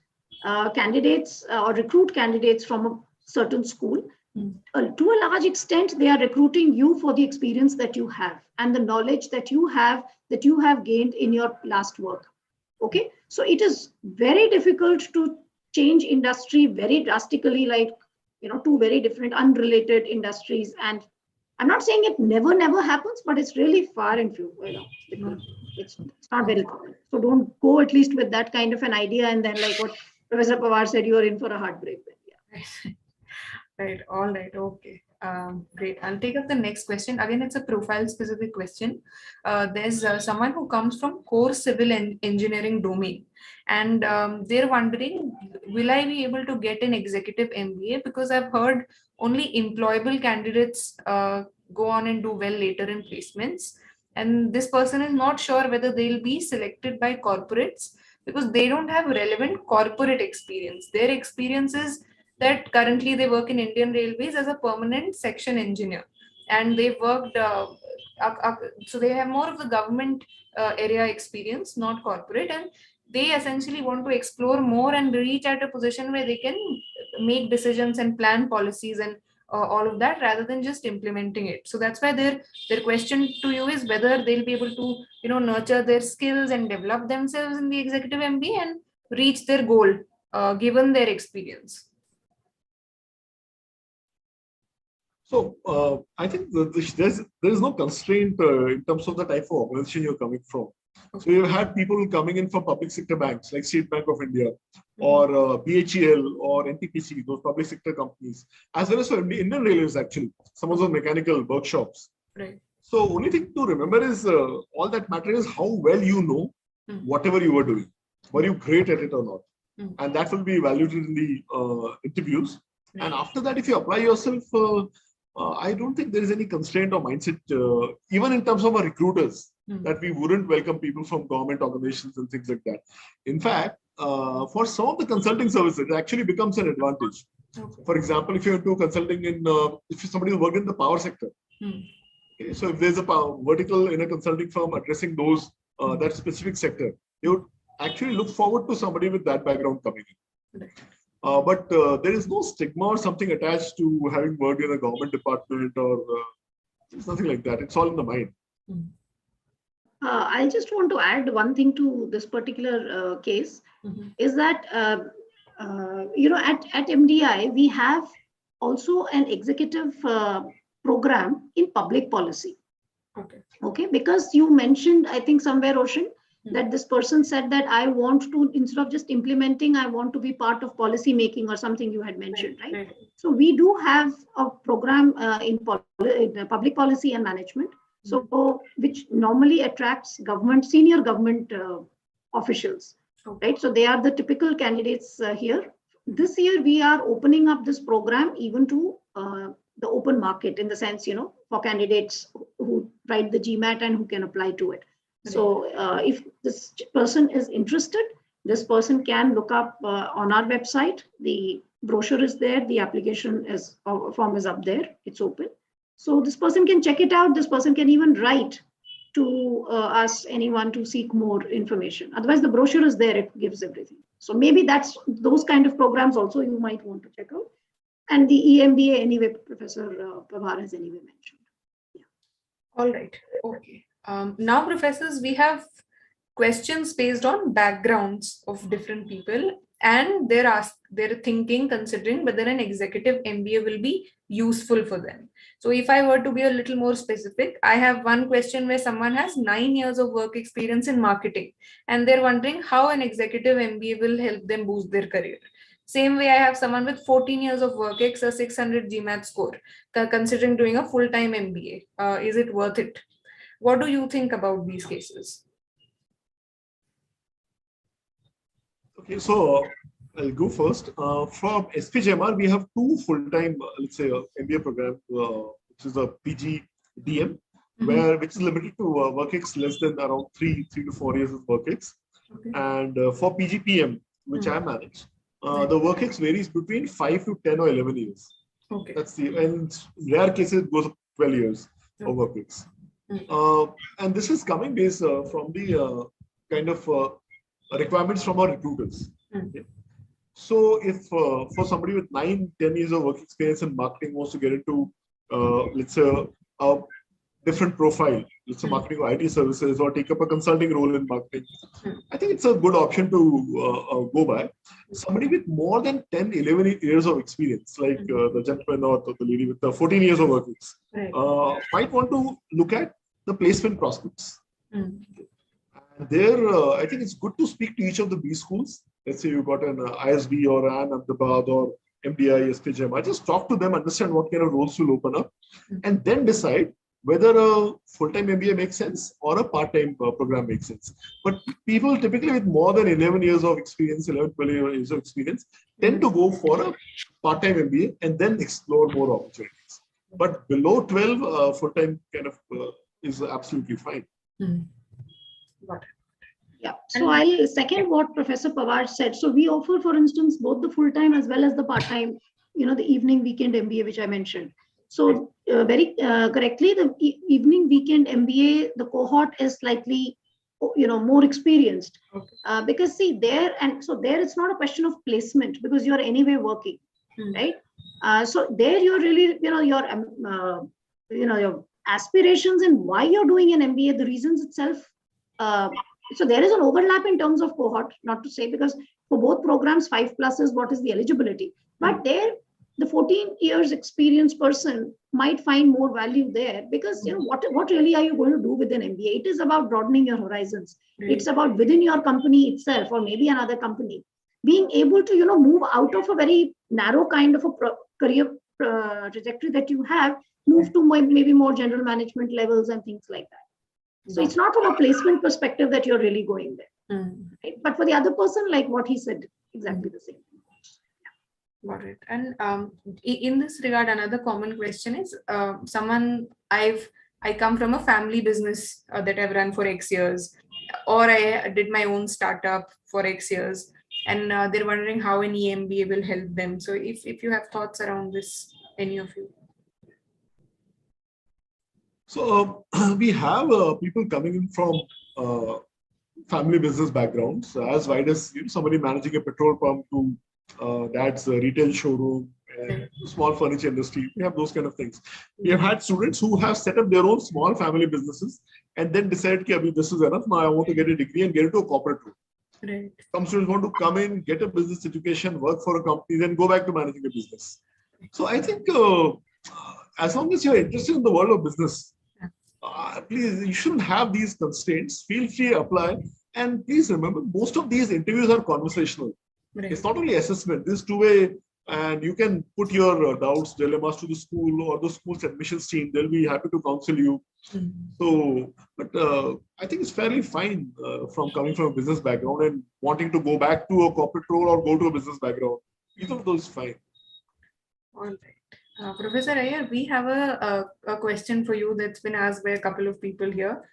candidates or recruit candidates from a certain school, to a large extent, they are recruiting you for the experience that you have and the knowledge that you have gained in your last work. Okay, so it is very difficult to change industry very drastically, like, 2 very different unrelated industries. And I'm not saying it never happens, but it's really far and few, because it's not very common. So don't go at least with that kind of an idea, and then, like what Professor Pawar said, you are in for a heartbreak. Yeah.
Right. All right. Okay. Great. I'll take up the next question. Again, it's a profile specific question. There's someone who comes from core civil engineering domain, and they're wondering, will I be able to get an executive MBA? Because I've heard only employable candidates go on and do well later in placements. And this person is not sure whether they'll be selected by corporates because they don't have relevant corporate experience. Their experience is that currently they work in Indian Railways as a permanent section engineer, and they worked, so they have more of the government area experience, not corporate, and they essentially want to explore more and reach at a position where they can make decisions and plan policies and all of that rather than just implementing it. So that's why their question to you is whether they'll be able to nurture their skills and develop themselves in the executive MBA and reach their goal given their experience.
So I think there is no constraint in terms of the type of organization you're coming from. So you've had people coming in from public sector banks like State Bank of India or BHEL or NTPC, those public sector companies, as well as for Indian Railways, actually, some of those mechanical workshops.
Right.
So only thing to remember is all that matters is how well you know whatever you were doing. Were you great at it or not? And that will be evaluated in the interviews. And after that, if you apply yourself, I don't think there is any constraint or mindset, even in terms of our recruiters, that we wouldn't welcome people from government organizations and things like that. In fact, for some of the consulting services, it actually becomes an advantage.
Okay.
For example, if you do consulting in, if somebody who worked in the power sector, okay, so if there's a vertical in a consulting firm addressing those that specific sector, they would actually look forward to somebody with that background coming in. But there is no stigma or something attached to having worked in a government department, or it's nothing like that. It's all in the mind.
I just want to add one thing to this particular case, is that at MDI we have also an executive program in public policy. Okay, because you mentioned, I think somewhere, Oshin, that this person said that I want to, instead of just implementing, I want to be part of policy making or something you had mentioned, right? So we do have a program in public policy and management, so which normally attracts senior government officials, right? So they are the typical candidates here. This year we are opening up this program even to the open market, in the sense, for candidates who write the GMAT and who can apply to it. So if this person is interested, this person can look up on our website. The brochure is there. The application form is up there. It's open. So this person can check it out. This person can even write to ask anyone to seek more information. Otherwise, the brochure is there. It gives everything. So maybe that's those kind of programs also you might want to check out. And the EMBA, anyway, Professor Pawar has anyway mentioned. Yeah.
All right. Okay. Now, professors, we have questions based on backgrounds of different people, and they're thinking, considering whether an executive MBA will be useful for them. So if I were to be a little more specific, I have one question where someone has 9 years of work experience in marketing, and they're wondering how an executive MBA will help them boost their career. Same way, I have someone with 14 years of work, a 600 GMAT score, considering doing a full-time MBA. Is it worth it? What do you think about these cases?
Okay, so I'll go first. From SPJIMR, we have two full-time, let's say, MBA program, which is a PGDM, which is limited to WorkX less than around 3 to 4 years of WorkX. Okay. And for PGPM, which I manage, the WorkX varies between 5 to 10 or 11 years. Okay. That's and in rare cases it goes up to 12 years of WorkX. And this is coming based from the kind of requirements from our recruiters. Okay. So if for somebody with 9-10 years of work experience in marketing wants to get into, let's say, a different profile, let's say marketing or IT services, or take up a consulting role in marketing, I think it's a good option to go by. Somebody with more than 10-11 years of experience, like the gentleman or the lady with 14 years of work experience, might want to look at the placement prospects. And there, I think it's good to speak to each of the B schools. Let's say you've got an ISB or an Ahmedabad or MDI, SPJIMR. Just talk to them, understand what kind of roles will open up, and then decide whether a full-time MBA makes sense or a part-time program makes sense. But people typically with more than 11 years of experience, 11, 12 years of experience, tend to go for a part-time MBA and then explore more opportunities. But below 12, full-time kind of is absolutely fine.
Got it.
Yeah, so I'll second what Professor Pawar said. So we offer, for instance, both the full-time as well as the part-time, the evening weekend MBA, which I mentioned. So very correctly, the evening weekend MBA, the cohort is slightly, more experienced. Okay. Because see there, and so there it's not a question of placement because you're anyway working, right? So there you're really, your aspirations and why you're doing an MBA, the reasons itself. So there is an overlap in terms of cohort, not to say, because for both programs, 5+ is what is the eligibility. But there, the 14 years experienced person might find more value there because, what really are you going to do with an MBA? It is about broadening your horizons. It's about within your company itself or maybe another company, being able to, move out of a very narrow kind of a career trajectory that you have, move to maybe more general management levels and things like that. So it's not from a placement perspective that you're really going there. Right? But for the other person, like what he said, exactly the same.
Got it. And in this regard, another common question is I come from a family business that I've run for X years, or I did my own startup for X years, and they're wondering how an EMBA will help them. So if you have thoughts around this, any of you.
So we have people coming in from family business backgrounds, as wide as somebody managing a petrol pump to dad's retail showroom and small furniture industry. We have those kind of things. We have had students who have set up their own small family businesses and then decided, okay, this is enough. Now I want to get a degree and get into a corporate role.
Right.
Some students want to come in, get a business education, work for a company, then go back to managing a business. So I think as long as you're interested in the world of business, please, you shouldn't have these constraints. Feel free to apply. And please remember, most of these interviews are conversational.
Right.
It's not only assessment, this two-way, and you can put your doubts, dilemmas to the school or the school's admissions team. They'll be happy to counsel you. So, but I think it's fairly fine from coming from a business background and wanting to go back to a corporate role or go to a business background. Either of those is fine.
All right. Professor Iyer, we have a question for you that's been asked by a couple of people here,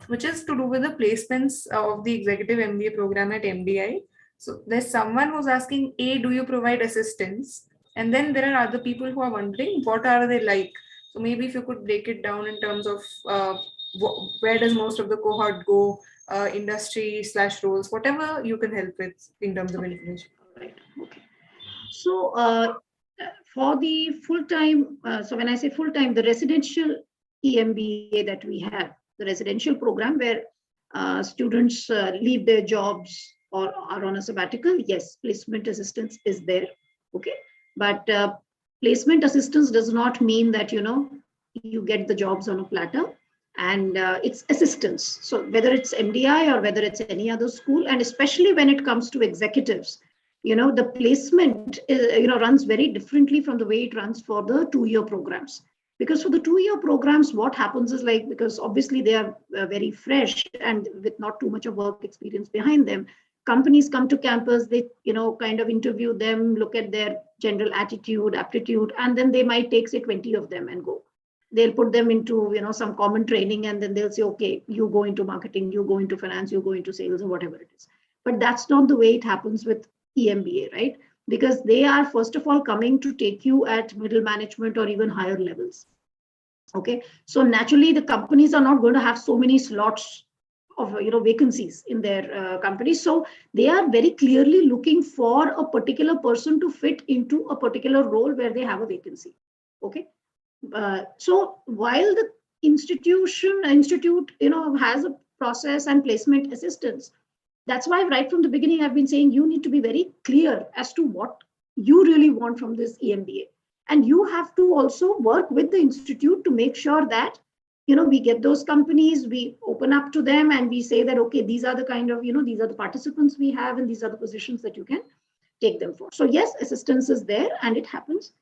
which is to do with the placements of the executive MBA program at MDI. So there's someone who's asking, A, do you provide assistance? And then there are other people who are wondering, what are they like? So maybe if you could break it down in terms of where does most of the cohort go, industry/roles, whatever you can help with in terms of information.
Right. Okay. So for the full-time, so when I say full-time, the residential EMBA that we have, the residential program where students leave their jobs or are on a sabbatical, yes, placement assistance is there. Okay. But placement assistance does not mean that, you get the jobs on a platter, and it's assistance. So whether it's MDI or whether it's any other school, and especially when it comes to executives, the placement runs very differently from the way it runs for the 2-year programs. Because for the 2-year programs, what happens is, like, because obviously they are very fresh and with not too much of work experience behind them, companies come to campus, they kind of interview them, look at their general attitude, aptitude, and then they might take, say, 20 of them and go. They'll put them into some common training, and then they'll say, okay, you go into marketing, you go into finance, you go into sales, or whatever it is. But that's not the way it happens with EMBA, right? Because they are, first of all, coming to take you at middle management or even higher levels. Okay, so naturally the companies are not going to have so many slots of vacancies in their companies. So they are very clearly looking for a particular person to fit into a particular role where they have a vacancy. Okay, so while the institute has a process and placement assistance, that's why right from the beginning I've been saying you need to be very clear as to what you really want from this EMBA. And you have to also work with the institute to make sure that, we get those companies, we open up to them, and we say that, okay, these are the kind of, these are the participants we have, and these are the positions that you can take them for. So yes, assistance is there, and it happens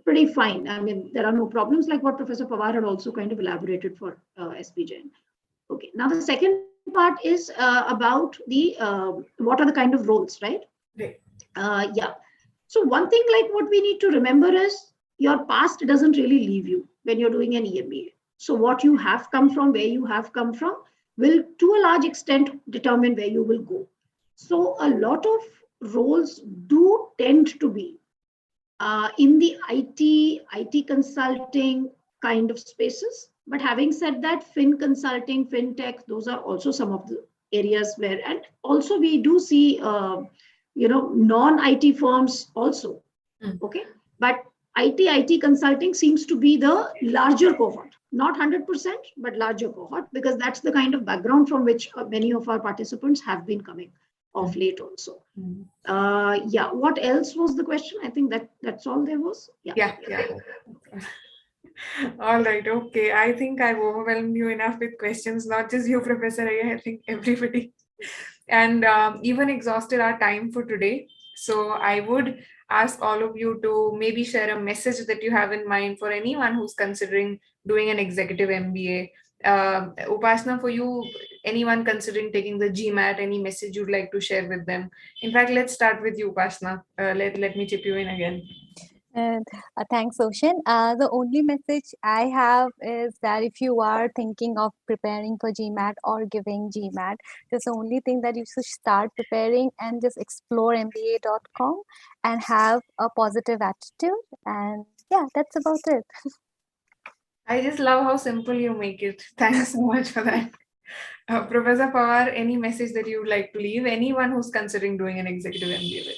pretty fine. I mean, there are no problems, like what Professor Pawar had also kind of elaborated for SPJIMR. Okay, now the second part is about the what are the kind of roles, right?
Right.
Yeah. So one thing, like, what we need to remember is your past doesn't really leave you when you're doing an EMBA. So what you have come from, where you have come from, will to a large extent determine where you will go. So a lot of roles do tend to be in the IT consulting kind of spaces. But having said that, fin consulting, fintech, those are also some of the areas where, and also we do see non-IT firms also. Okay, but IT consulting seems to be the larger cohort, not 100%, but larger cohort, because that's the kind of background from which many of our participants have been coming of late also. Yeah, what else was the question? I think that's all there was.
Yeah. All right, okay. I think I've overwhelmed you enough with questions, not just you, Professor Iyer, I think everybody. And even exhausted our time for today. So I would ask all of you to maybe share a message that you have in mind for anyone who's considering doing an executive MBA, Upashana, for you, anyone considering taking the GMAT, any message you'd like to share with them? In fact, let's start with you, Upashana. Let me chip you in again.
Thanks, Oshin. The only message I have is that if you are thinking of preparing for GMAT or giving GMAT, just the only thing that you should start preparing and just explore MBA.com and have a positive attitude. And yeah, that's about it.
I just love how simple you make it. Thanks so much for that. Professor Pawar, any message that you would like to leave anyone who's considering doing an executive MBA with?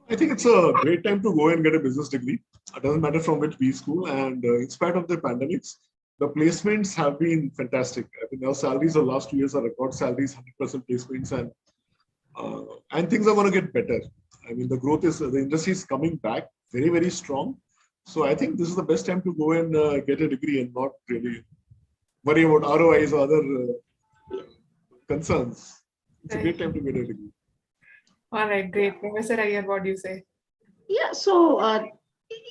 I think it's a great time to go and get a business degree. It doesn't matter from which B school. And in spite of the pandemics, the placements have been fantastic. I think our salaries of the last 2 years are record salaries, 100% placements, and things are going to get better. I mean, the industry is coming back very, very strong. So I think this is the best time to go and get a degree and not really worry about ROIs or other concerns. It's a great time to get a degree.
All right, great. Professor Iyer, what do you say?
Yeah, so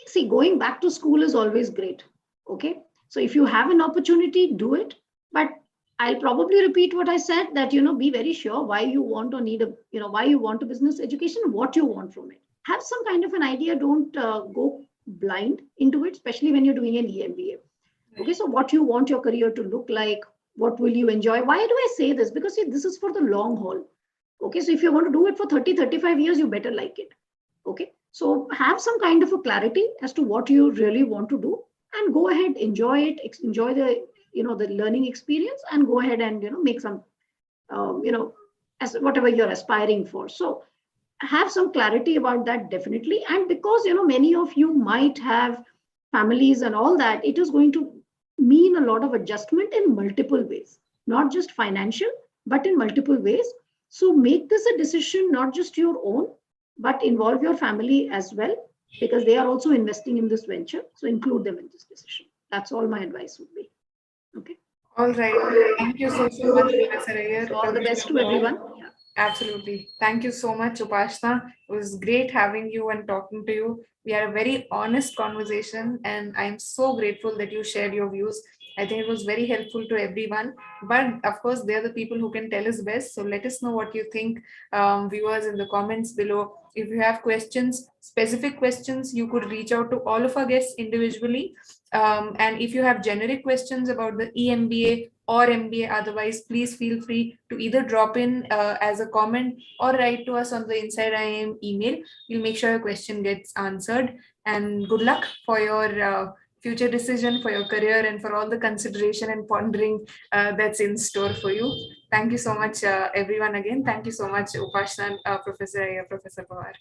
see, going back to school is always great. Okay, so if you have an opportunity, do it. But I'll probably repeat what I said, that be very sure why you want or need why you want a business education, what you want from it. Have some kind of an idea. Don't go blind into it, especially when you're doing an EMBA. Okay, so what you want your career to look like, what will you enjoy? Why do I say this? Because see, this is for the long haul. Okay, so if you're going to do it for 30, 35 years, you better like it. Okay, so have some kind of a clarity as to what you really want to do, and go ahead, enjoy it, enjoy the the learning experience, and go ahead and make some as whatever you're aspiring for. So have some clarity about that, definitely. And because many of you might have families and all that, it is going to mean a lot of adjustment in multiple ways, not just financial, but in multiple ways. So make this a decision, not just your own, but involve your family as well, because they are also investing in this venture. So include them in this decision. That's all my advice would be. Okay.
All right. Thank you so much, Professor Iyer.
All the best to everyone. Yeah.
Absolutely. Thank you so much, Upashana. It was great having you and talking to you. We had a very honest conversation, and I'm so grateful that you shared your views. I think it was very helpful to everyone. But of course, they're the people who can tell us best. So let us know what you think, viewers, in the comments below. If you have questions, specific questions, you could reach out to all of our guests individually. And if you have generic questions about the EMBA or MBA, otherwise, please feel free to either drop in as a comment or write to us on the InsideIIM email. We'll make sure your question gets answered. And good luck for your future decision, for your career, and for all the consideration and pondering that's in store for you. Thank you so much, everyone. Again, thank you so much, Upashana, Professor Iyer, Professor Pawar.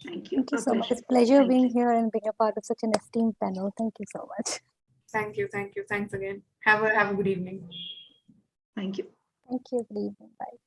Thank you.
Thank you so much. It's a pleasure being here and being a part of such an esteemed panel. Thank you so much.
Thank you. Thank you. Thanks again. Have a good evening.
Thank you.
Thank you. Good evening. Bye.